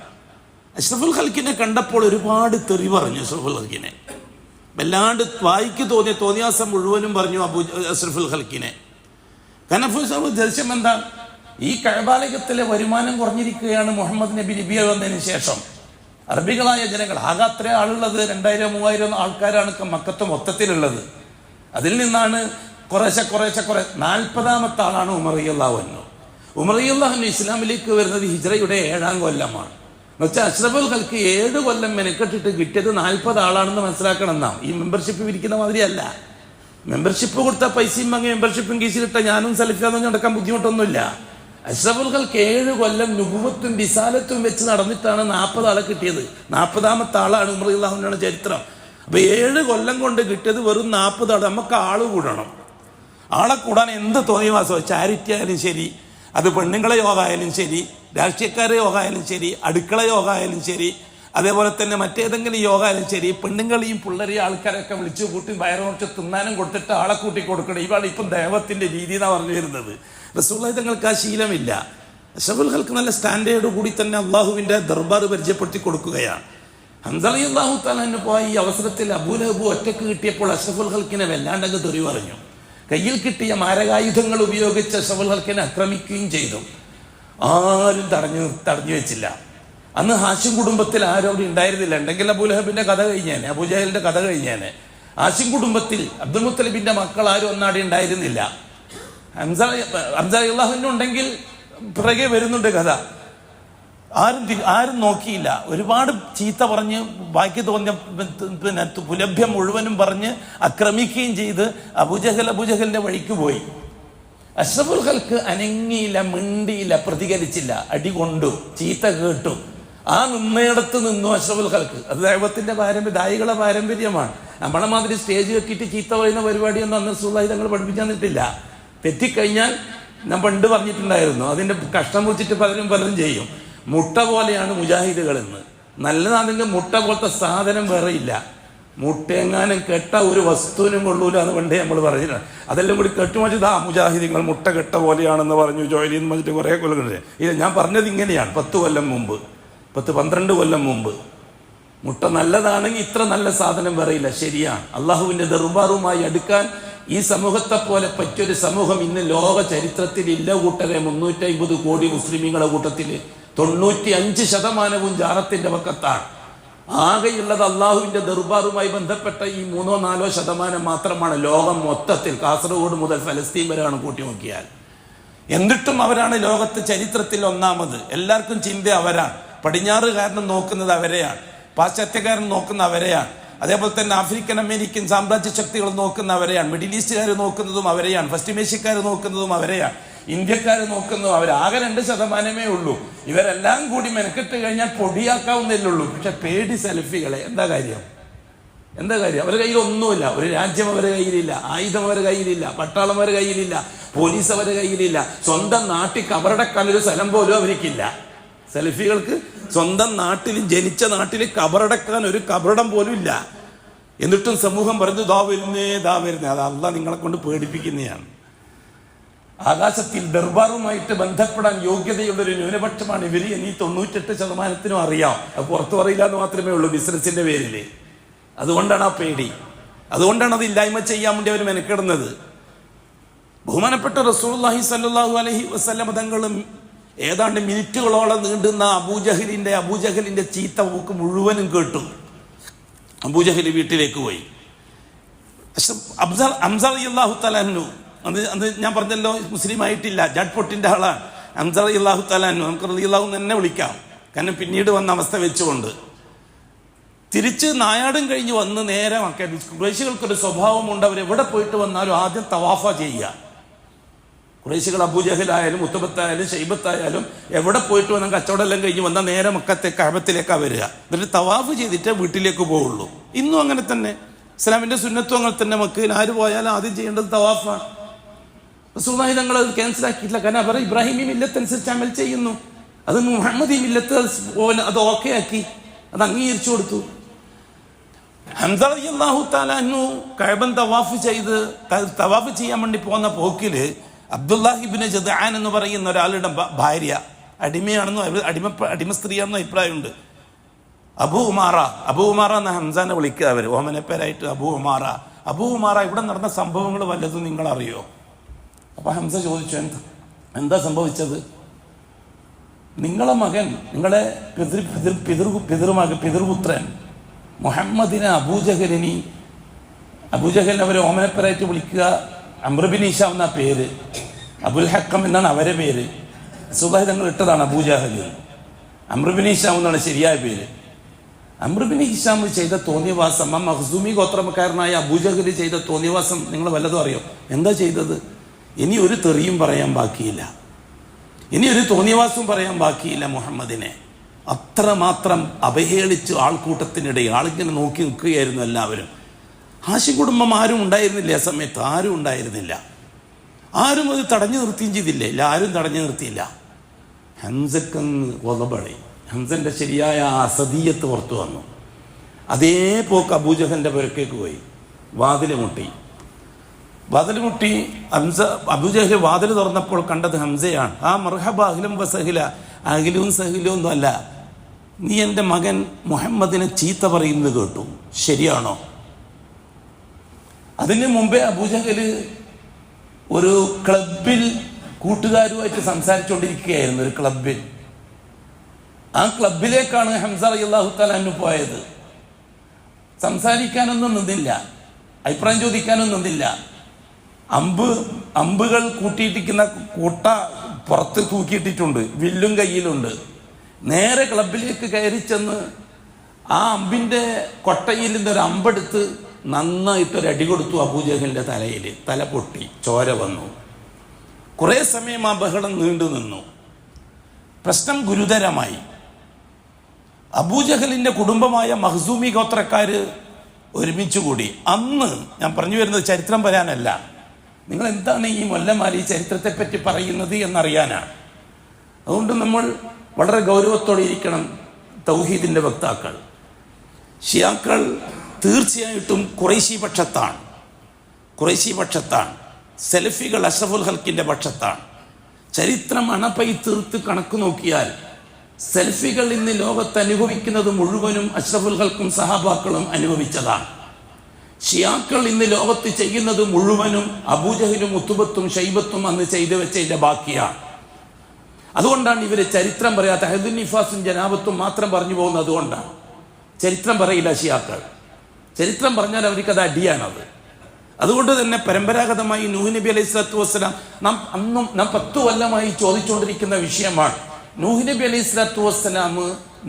അഷ്റഫുൽ ഖൽക്കിനെ കണ്ടപ്പോൾ ഒരുപാട് തെറി പറഞ്ഞു. അഷ്റഫുൽ ഖൽക്കിനെ വല്ലാണ്ട് വായിക്ക് തോന്നിയാസം മുഴുവനും പറഞ്ഞു അഷ്റഫുൽ ഖൽക്കിനെ. കാരണം ദൃശ്യം എന്താ? ഈ കഅബാലയത്തിലെ വരുമാനം കുറഞ്ഞിരിക്കുകയാണ് മുഹമ്മദ് നബി വന്നതിന് ശേഷം. അറബികളായ ജനങ്ങൾ ആകെ അത്ര ആളുള്ളത് 2000-3000 ആൾക്കാരാണ് മക്കത്ത് മൊത്തത്തിലുള്ളത്. അതിൽ നിന്നാണ് കുറേശ്ശെ 40-ാമത്തെ ആളാണ് ഉമർ റളിയല്ലാഹു അൻഹു. ഉമർ റളിയല്ലാഹു അൻഹു ഇസ്ലാമിലേക്ക് വരുന്നത് ഹിജ്റയുടെ 7-ാം കൊല്ലമാണ്. എന്നുവെച്ചാൽ അഷ്റഫുൽ ഖൽക്ക് 7 കൊല്ലം മെനക്കെട്ടിട്ട് കിട്ടിയത് 40 ആളാണെന്ന് മനസ്സിലാക്കണം. എന്നാ ഈ മെമ്പർഷിപ്പ് പിരിക്കുന്ന മാതിരിയല്ല. മെമ്പർഷിപ്പ് കൊടുത്താൽ പൈസയും വാങ്ങി മെമ്പർഷിപ്പും കീശിലിട്ട ഞാനും സലഫിയാന്ന് നടക്കാൻ ബുദ്ധിമുട്ടൊന്നുമില്ല. അഷ്റഫുൽ ഖൽക്ക് 7 കൊല്ലം നുബുവത്തും റിസാലത്തും വെച്ച് നടന്നിട്ടാണ് 40 ആളെ കിട്ടിയത്. 40-ാമത്തെ ആളാണ് ഉമർ റളിയല്ലാഹു അൻഹുവിന്റെ ചരിത്രം. അപ്പൊ 7 കൊല്ലം കൊണ്ട് കിട്ടിയത് വെറും 40 ആൾ. നമുക്ക് ആള് കൂടണം. ആളെ കൂടാൻ എന്ത് തോന്നിവാസോ, ചാരിറ്റി ആയാലും ശരി, അത് പെണ്ണുങ്ങളെ യോഗ ആയാലും ശരി, രാഷ്ട്രീയക്കാരെ യോഗ ആയാലും ശരി, അടുക്കള യോഗ ആയാലും ശരി, അതേപോലെ തന്നെ മറ്റേതെങ്കിലും യോഗ ആയാലും ശരി, പെണ്ണുങ്ങളെയും പിള്ളേരെയും ആൾക്കാരൊക്കെ വിളിച്ചു കൂട്ടി വയറുമുറിച്ച് തിന്നാനും കൊടുത്തിട്ട് ആളെ കൂട്ടി കൊടുക്കണം. ഇവാണ് ഇപ്പം ദൈവത്തിന്റെ രീതി എന്നാണ് പറഞ്ഞു വരുന്നത്. റസൂലുള്ളാഹി തങ്ങൾക്ക് ആ ശീലമില്ല. അഷ്റഫുൽ ഖൽക്ക് നല്ല സ്റ്റാൻഡേർഡ് കൂടി തന്നെ അള്ളാഹുവിന്റെ ദർബാർ പരിചയപ്പെടുത്തി കൊടുക്കുകയാണ്. ഹംസ റളിയല്ലാഹു തആല അൻഹു പോയ ഈ അവസരത്തിൽ അബൂലഹബ് ഒറ്റക്ക് കിട്ടിയപ്പോൾ അഷ്റഫുൽ ഖൽക്കിനെ വല്ലാണ്ടങ്ങ് തെറി പറഞ്ഞു. കയ്യിൽ കിട്ടിയ മാരകായുധങ്ങൾ ഉപയോഗിച്ച് അഷ്റഫുൽ ഖൽക്കിനെ ആക്രമിക്കുകയും ചെയ്തു. ആരും തടഞ്ഞു വെച്ചില്ല. അന്ന് ഹാഷിം കുടുംബത്തിൽ ആരും അവിടെ ഉണ്ടായിരുന്നില്ല. ഉണ്ടെങ്കിൽ അബൂലഹബിന്റെ കഥ കഴിഞ്ഞേനെ, അബൂജഹലിന്റെ കഥ കഴിഞ്ഞേനെ. ഹാഷിം കുടുംബത്തിൽ അബ്ദുൽ മുത്തലിബിന്റെ മക്കൾ ആരും ഒന്നാടെ ഉണ്ടായിരുന്നില്ല. ഹംസ റളിയല്ലാഹു അൻഹു ഉണ്ടെങ്കിൽ പിറകെ വരുന്നുണ്ട് കഥ. ആരും നോക്കിയില്ല. ഒരുപാട് ചീത്ത പറഞ്ഞ് ബാക്കി തോന്നിയ പുലഭ്യം മുഴുവനും പറഞ്ഞ് ആക്രമിക്കുകയും ചെയ്ത് അബൂജഹലിന്റെ വഴിക്ക് പോയി. അഷ്റഫുൽ ഖൽക്ക് അനങ്ങിയില്ല, മിണ്ടിയില്ല, പ്രതികരിച്ചില്ല. അടി കൊണ്ടു, ചീത്ത കേട്ടു. ആ നിന്നയിടത്ത് നിന്നു അഷ്റഫുൽ ഖൽക്ക്. അത് ദൈവത്തിന്റെ ദായികളെ പാരമ്പര്യമാണ്. നമ്മളെ മാതിരി സ്റ്റേജ് കെട്ടിയിട്ട് ചീത്ത പറയുന്ന പരിപാടിയൊന്നും അന്ന് റസൂലുള്ളാഹി തങ്ങൾ പഠിപ്പിച്ചു തന്നിട്ടില്ല. തെറ്റിക്കഴിഞ്ഞാൽ ഞാൻ പണ്ട് പറഞ്ഞിട്ടുണ്ടായിരുന്നു, അതിന്റെ കഷ്ടം വെച്ചിട്ട് പലരും ചെയ്യും. മുട്ട പോലെയാണ് മുജാഹിദുകൾ എന്ന്. നല്ലതാണെങ്കിൽ മുട്ട പോലത്തെ സാധനം വേറെ ഇല്ല. മുട്ടയെങ്ങാനും കെട്ട ഒരു വസ്തുവിനും കൊള്ളൂല എന്ന് പണ്ടേ നമ്മൾ പറഞ്ഞിട്ടുണ്ട്. അതെല്ലാം കൂടി കെട്ടുമാറ്റിതാ മുജാഹിദുകൾ മുട്ട കെട്ട പോലെയാണെന്ന് പറഞ്ഞു ജോലിന്ന് പറഞ്ഞിട്ട് കുറേ കൊല്ലം. ഇല്ല, ഞാൻ പറഞ്ഞത് ഇങ്ങനെയാണ്. 10 കൊല്ലം മുമ്പ്, 10-12 കൊല്ലം മുമ്പ്. മുട്ട നല്ലതാണെങ്കിൽ ഇത്ര നല്ല സാധനം പറയില്ല. ശരിയാണ്. അള്ളാഹുവിന്റെ ദർബാറുമായി അടുക്കാൻ ഈ സമൂഹത്തെ പോലെ പറ്റിയൊരു സമൂഹം ഇന്ന് ലോക ചരിത്രത്തിൽ ഇല്ല കൂട്ടരെ. 350 കോടി മുസ്ലിമീങ്ങളുടെ കൂട്ടത്തിൽ 95% ജാറത്തിന്റെ പക്കത്താണ്. ആകെയുള്ളത് അള്ളാഹുവിന്റെ ദർബാറുമായി ബന്ധപ്പെട്ട ഈ 3-4% മാത്രമാണ് ലോകം മൊത്തത്തിൽ. കാസർഗോഡ് മുതൽ ഫലസ്തീൻ വരെയാണ് കൂട്ടി നോക്കിയാൽ. എന്നിട്ടും അവരാണ് ലോകത്ത് ചരിത്രത്തിൽ ഒന്നാമത്. എല്ലാവർക്കും ചിന്ത അവരാണ്. പടിഞ്ഞാറുകാരനും നോക്കുന്നത് അവരെയാണ്, പാശ്ചാത്യക്കാരൻ നോക്കുന്ന അവരെയാണ്, അതേപോലെ തന്നെ ആഫ്രിക്കൻ അമേരിക്കൻ സാമ്രാജ്യ ശക്തികൾ നോക്കുന്ന അവരെയാണ്, മിഡിൽ ഈസ്റ്റുകാർ നോക്കുന്നതും അവരെയാണ്, പശ്ചിമേഷ്യക്കാർ നോക്കുന്നതും അവരെയാണ്, ഇന്ത്യക്കാർ നോക്കുന്നതും അവരാകെ 2% ഉള്ളൂ. ഇവരെല്ലാം കൂടി മെനക്കെട്ട് കഴിഞ്ഞാൽ പൊടിയാക്കാവുന്നതിലുള്ളൂ. പക്ഷെ പേടി സെൽഫികളെ എന്താ കാര്യം? അവരുടെ കയ്യിൽ ഒന്നുമില്ല. ഒരു രാജ്യം അവരുടെ കയ്യിലില്ല, ആയുധം അവരുടെ കയ്യിലില്ല, പട്ടാളം അവരുടെ കയ്യിലില്ല, പോലീസ് അവരുടെ കയ്യിലില്ല. സ്വന്തം നാട്ടിൽ കബറടക്കാൻ ഒരു സ്ഥലം പോലും അവർക്കില്ല. സെൽഫികൾക്ക് സ്വന്തം നാട്ടിൽ, ജനിച്ച നാട്ടിൽ കബറടക്കാൻ ഒരു കബറടം പോലും ഇല്ല. എന്നിട്ടും സമൂഹം പറഞ്ഞു ദാ വരുന്നേ. അത് അള്ളാഹ് നിങ്ങളെ കൊണ്ട് പേടിപ്പിക്കുന്നതാണ്. ആകാശത്തിൽ ദർബാറുമായിട്ട് ബന്ധപ്പെടാൻ യോഗ്യതയുള്ള ഒരു ന്യൂനപക്ഷമാണ് ഇവര്. ഇനി 98% അറിയാം. അത് പുറത്തു പറയില്ല എന്ന് മാത്രമേ ഉള്ളൂ, ബിസിനസിന്റെ പേരില്. അതുകൊണ്ടാണ് ആ പേടി. അതുകൊണ്ടാണ് അത് ഇല്ലായ്മ ചെയ്യാൻ വേണ്ടി അവർ മെനക്കിടുന്നത്. ബഹുമാനപ്പെട്ട റസൂലുള്ളാഹി സ്വല്ലല്ലാഹു അലൈഹി വസല്ലം തങ്ങളും ഏതാണ്ട് മിനിറ്റുകളോളം നീണ്ടുന്ന അബൂജഹലിന്റെ ചീത്ത ഊക്ക് മുഴുവനും കേട്ടു. അബൂജഹൽ വീട്ടിലേക്ക് പോയി. ഹംസ റളിയല്ലാഹു തആല അൻഹു, അത് ഞാൻ പറഞ്ഞല്ലോ, മുസ്ലിം ആയിട്ടില്ല, ജഡ്പൊട്ടിന്റെ ആളാണ്. ഹംസ റളിയല്ലാഹു തആല അൻഹു, നമുക്ക് റളിയല്ലാഹു തന്നെ വിളിക്കാം, കാരണം പിന്നീട് വന്ന അവസ്ഥ വെച്ചുകൊണ്ട്. തിരിച്ച് നായാടും കഴിഞ്ഞ് വന്ന് നേരെ ഖുറൈശികൾക്കൊരു സ്വഭാവമുണ്ട്. അവരെവിടെ പോയിട്ട് വന്നാലും ആദ്യം തവാഫ ചെയ്യുക. ഖുറൈശികൾ അബൂജഹലായാലും ഉത്തബത്തായാലും ഷൈബത്തായാലും എവിടെ പോയിട്ട് വന്നാൽ കച്ചവടമെല്ലാം കഴിഞ്ഞ് വന്നാൽ നേരെ മക്കത്തെ കഅബത്തിലേക്കാണ് വരിക. എന്നിട്ട് തവാഫ് ചെയ്തിട്ടേ വീട്ടിലേക്ക് പോവുള്ളൂ. ഇന്നും അങ്ങനെ തന്നെ. ഇസ്ലാമിന്റെ സുന്നത്തും അങ്ങനെ തന്നെ. മക്കയിൽ ആര് പോയാലും ആദ്യം ചെയ്യേണ്ടത് തവാഫാണ്. റസൂലുള്ളാഹി തങ്ങൾ അത് ക്യാൻസലാക്കിയിട്ടില്ല. കാരണം അവർ ഇബ്രാഹിമി മില്ലത്ത് അനുസരിച്ച് അമൽ ചെയ്യുന്നു. അത് മുഹമ്മദി മില്ലത്ത് അത് ഓക്കെ ആക്കി, അത് അംഗീകരിച്ചു കൊടുത്തു. ഹംസ റളിയല്ലാഹു തആല അൻഹു കഅബൻ തവാഫ് ചെയ്യാൻ വേണ്ടി പോകുന്ന പോക്കില് അബ്ദുല്ലാഹി ഇബ്നു ജദ്ആൻ എന്ന് പറയുന്ന ഒരാളുടെ ഭാര്യ, അടിമയാണെന്നോ അടിമ സ്ത്രീയാണെന്നോ അഭിപ്രായമുണ്ട്, അബൂ ഉമാറ എന്ന ഹംസാനെ വിളിക്കുക അവർ ഓമനപ്പേരായിട്ട്. അബൂ ഉമാറ ഇവിടെ നടന്ന സംഭവങ്ങൾ വല്ലതും നിങ്ങൾ അറിയോ? അപ്പൊ ഹംസ ചോദിച്ചു, എന്താ സംഭവിച്ചത്? നിങ്ങളെ മകൻ, നിങ്ങളെ പിതൃപുത്രൻ മുഹമ്മദിനെ അബൂജഹലിനെ അവരെ ഓമനപ്പേരായിട്ട് വിളിക്കുക, അംറുബിൻ ഹിഷാം എന്നാ പേര്, അബുൽ ഹക്കം എന്നാണ് അവരെ പേര്. സുബൈ തങ്ങൾ ഇട്ടതാണ് അബൂജഹൽ. അംറുബിൻ ഹിഷാം എന്നാണ് ശരിയായ പേര്. അംറുബിൻ ഹിഷാം ചെയ്ത തോന്നിയവാസം, ആ മഖ്സൂമി ഗോത്രക്കാരനായ അബൂജഹൽ ചെയ്ത തോന്നിയവാസം നിങ്ങൾ വല്ലതും അറിയോ? എന്താ ചെയ്തത്? ഇനി ഒരു തെറിയും പറയാൻ ബാക്കിയില്ല, ഇനി ഒരു തോന്നിയവാസവും പറയാൻ ബാക്കിയില്ല മുഹമ്മദിനെ. അത്രമാത്രം അവഹേളിച്ച് ആൾക്കൂട്ടത്തിനിടയിൽ ആളിങ്ങനെ നോക്കി നിൽക്കുകയായിരുന്നു എല്ലാവരും. ഹാഷിം കുടുംബം ആരും ഉണ്ടായിരുന്നില്ല ആ സമയത്ത്, ആരും ഉണ്ടായിരുന്നില്ല. ആരും അത് തടഞ്ഞു നിർത്തുകയും ചെയ്തില്ല. ആരും തടഞ്ഞു നിർത്തിയില്ല. ഹംസക്കന്ന് ഒലബളി, ഹംസന്റെ ശരിയായ അസദീയത്ത് പുറത്തു വന്നു. അതേ പോക്ക് അബൂജഹലിന്റെ പുരക്കേക്ക് പോയി. വാതിൽ മുട്ടി ഹംസ. അബൂജഹൽ വാതിൽ തുറന്നപ്പോൾ കണ്ടത് ഹംസയാണ്. ആ മർഹബ അഹ്ലം വസഹില, അഖിലും സഹിലും ഒന്നും അല്ല, നീ എൻ്റെ മകൻ മുഹമ്മദിനെ ചീത്ത പറയുന്നത് കേട്ടു, ശരിയാണോ? അതിന് മുമ്പേ അബൂജഹൽ ഒരു ക്ലബിൽ കൂട്ടുകാരുമായിട്ട് സംസാരിച്ചുകൊണ്ടിരിക്കുകയായിരുന്നു. ഒരു ക്ലബിൽ, ആ ക്ലബിലേക്കാണ് ഹംസ റളിയല്ലാഹു തആല അൻഹു പോയത്. സംസാരിക്കാനൊന്നും നിന്നില്ല, അഭിപ്രായം ചോദിക്കാനൊന്നും നിന്നില്ല. അമ്പുകൾ കൂട്ടിയിട്ടിരിക്കുന്ന കൂട്ട പുറത്ത് തൂക്കിയിട്ടിട്ടുണ്ട്, വില്ലും കയ്യിലുണ്ട്. നേരെ ക്ലബിലേക്ക് കയറി ചെന്ന് ആ അമ്പിന്റെ കൊട്ടയിൽ നിന്നൊരു അമ്പെടുത്ത് നന്നായിട്ടൊരടി കൊടുത്തു അബൂജഹലിന്റെ തലയിൽ. തല പൊട്ടി, ചോര വന്നു. കുറെ സമയം ആ ബഹളം നീണ്ടു നിന്നു. പ്രശ്നം ഗുരുതരമായി. അബൂജഹലിന്റെ കുടുംബമായ മഖ്സൂമി ഗോത്രക്കാര് ഒരുമിച്ച് കൂടി. അന്ന് ഞാൻ പറഞ്ഞു വരുന്നത് ചരിത്രം പറയാനല്ല, നിങ്ങൾ എന്താണ് ഈ മൊല്ലമാലി ഈ ചരിത്രത്തെ പറ്റി പറയുന്നത് എന്നറിയാനാണ്. അതുകൊണ്ട് നമ്മൾ വളരെ ഗൗരവത്തോടെ ഇരിക്കണം. തൗഹീദിന്റെ വക്താക്കൾ, ഷിയാക്കൾ തീർച്ചയായിട്ടും ഖുറൈശി പക്ഷത്താണ്. സെലഫികൾ അഷ്റഫുൽ ഖൽക്കിന്റെ പക്ഷത്താണ്. ചരിത്രം അണപ്പൈ തീർത്ത് കണക്ക് നോക്കിയാൽ സെൽഫികൾ ഇന്ന് ലോകത്ത് അനുഭവിക്കുന്നത് മുഴുവനും അഷ്റഫുൽ ഖൽക്കും സഹാബാക്കളും അനുഭവിച്ചതാണ്. ഷിയാക്കൾ ഇന്ന് ലോകത്ത് ചെയ്യുന്നത് മുഴുവനും അബൂജഹലും ഉത്തുബത്തും ഷൈബത്തും അന്ന് ചെയ്തു വെച്ചതിന്റെ ബാക്കിയാണ്. അതുകൊണ്ടാണ് ഇവര് ചരിത്രം പറയാത്ത അഹദുൻ നിഫാസും ജനാബത്തും മാത്രം പറഞ്ഞു പോകുന്നത്. അതുകൊണ്ടാണ് ചരിത്രം പറയില്ല ഷിയാക്കൾ. ചരിത്രം പറഞ്ഞാൽ അവർക്ക് അത് അടിയാണത്. അതുകൊണ്ട് തന്നെ പരമ്പരാഗതമായി നൂഹ് നബി അലൈഹി സ്വലാത്തു വസ്സലാം നാം 10 കൊല്ലമായി ചോദിച്ചുകൊണ്ടിരിക്കുന്ന വിഷയമാണ്. നൂഹ് നബി അലൈഹി സ്വലാത്തു വസ്സലാം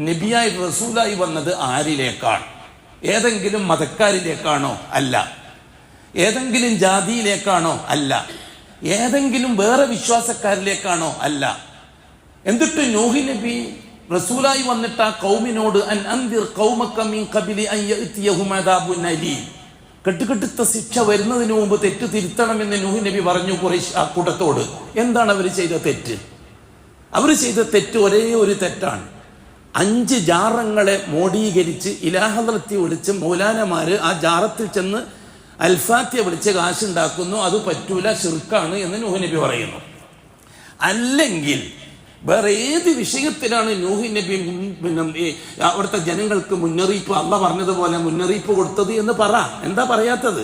നബിയായി റസൂലായി വന്നത് ആരിലേക്കാണ്? ഏതെങ്കിലും മതക്കാരിലേക്കാണോ? അല്ല. ഏതെങ്കിലും ജാതിയിലേക്കാണോ? അല്ല. ഏതെങ്കിലും വേറെ വിശ്വാസക്കാരിലേക്കാണോ? അല്ല. എന്നിട്ട് നൂഹ് നബി റസൂലായി വന്നിട്ട് ആ കൗമിനോട് കെട്ടുകെട്ടുത്ത ശിക്ഷ വരുന്നതിന് മുമ്പ് തെറ്റ് തിരുത്തണമെന്ന് നൂഹ് നബി പറഞ്ഞു ഖുറൈശ് ആ കൂട്ടത്തോട്. എന്താണ് അവർ ചെയ്ത തെറ്റ്? അവർ ചെയ്ത തെറ്റ് ഒരേ ഒരു തെറ്റാണ്. 5 ജാറങ്ങളെ മോഡീകരിച്ച് ഇലാഹദ്റത്തി വിളിച്ച് മൗലാനമാര് ആ ജാറത്തിൽ ചെന്ന് അൽഫാത്തിയ വിളിച്ച് കാശുണ്ടാക്കുന്നു. അത് പറ്റൂല, ശിർക്കാണ് എന്ന് നൂഹ് നബി പറയുന്നു. അല്ലെങ്കിൽ വേറെ ഏത് വിഷയത്തിലാണ് നൂഹ് നബി അവിടുത്തെ ജനങ്ങൾക്ക് മുന്നറിയിപ്പ്, അള്ളാഹ് പറഞ്ഞതുപോലെ മുന്നറിയിപ്പ് കൊടുത്തത് എന്ന് പറ. എന്താ പറയാത്തത്?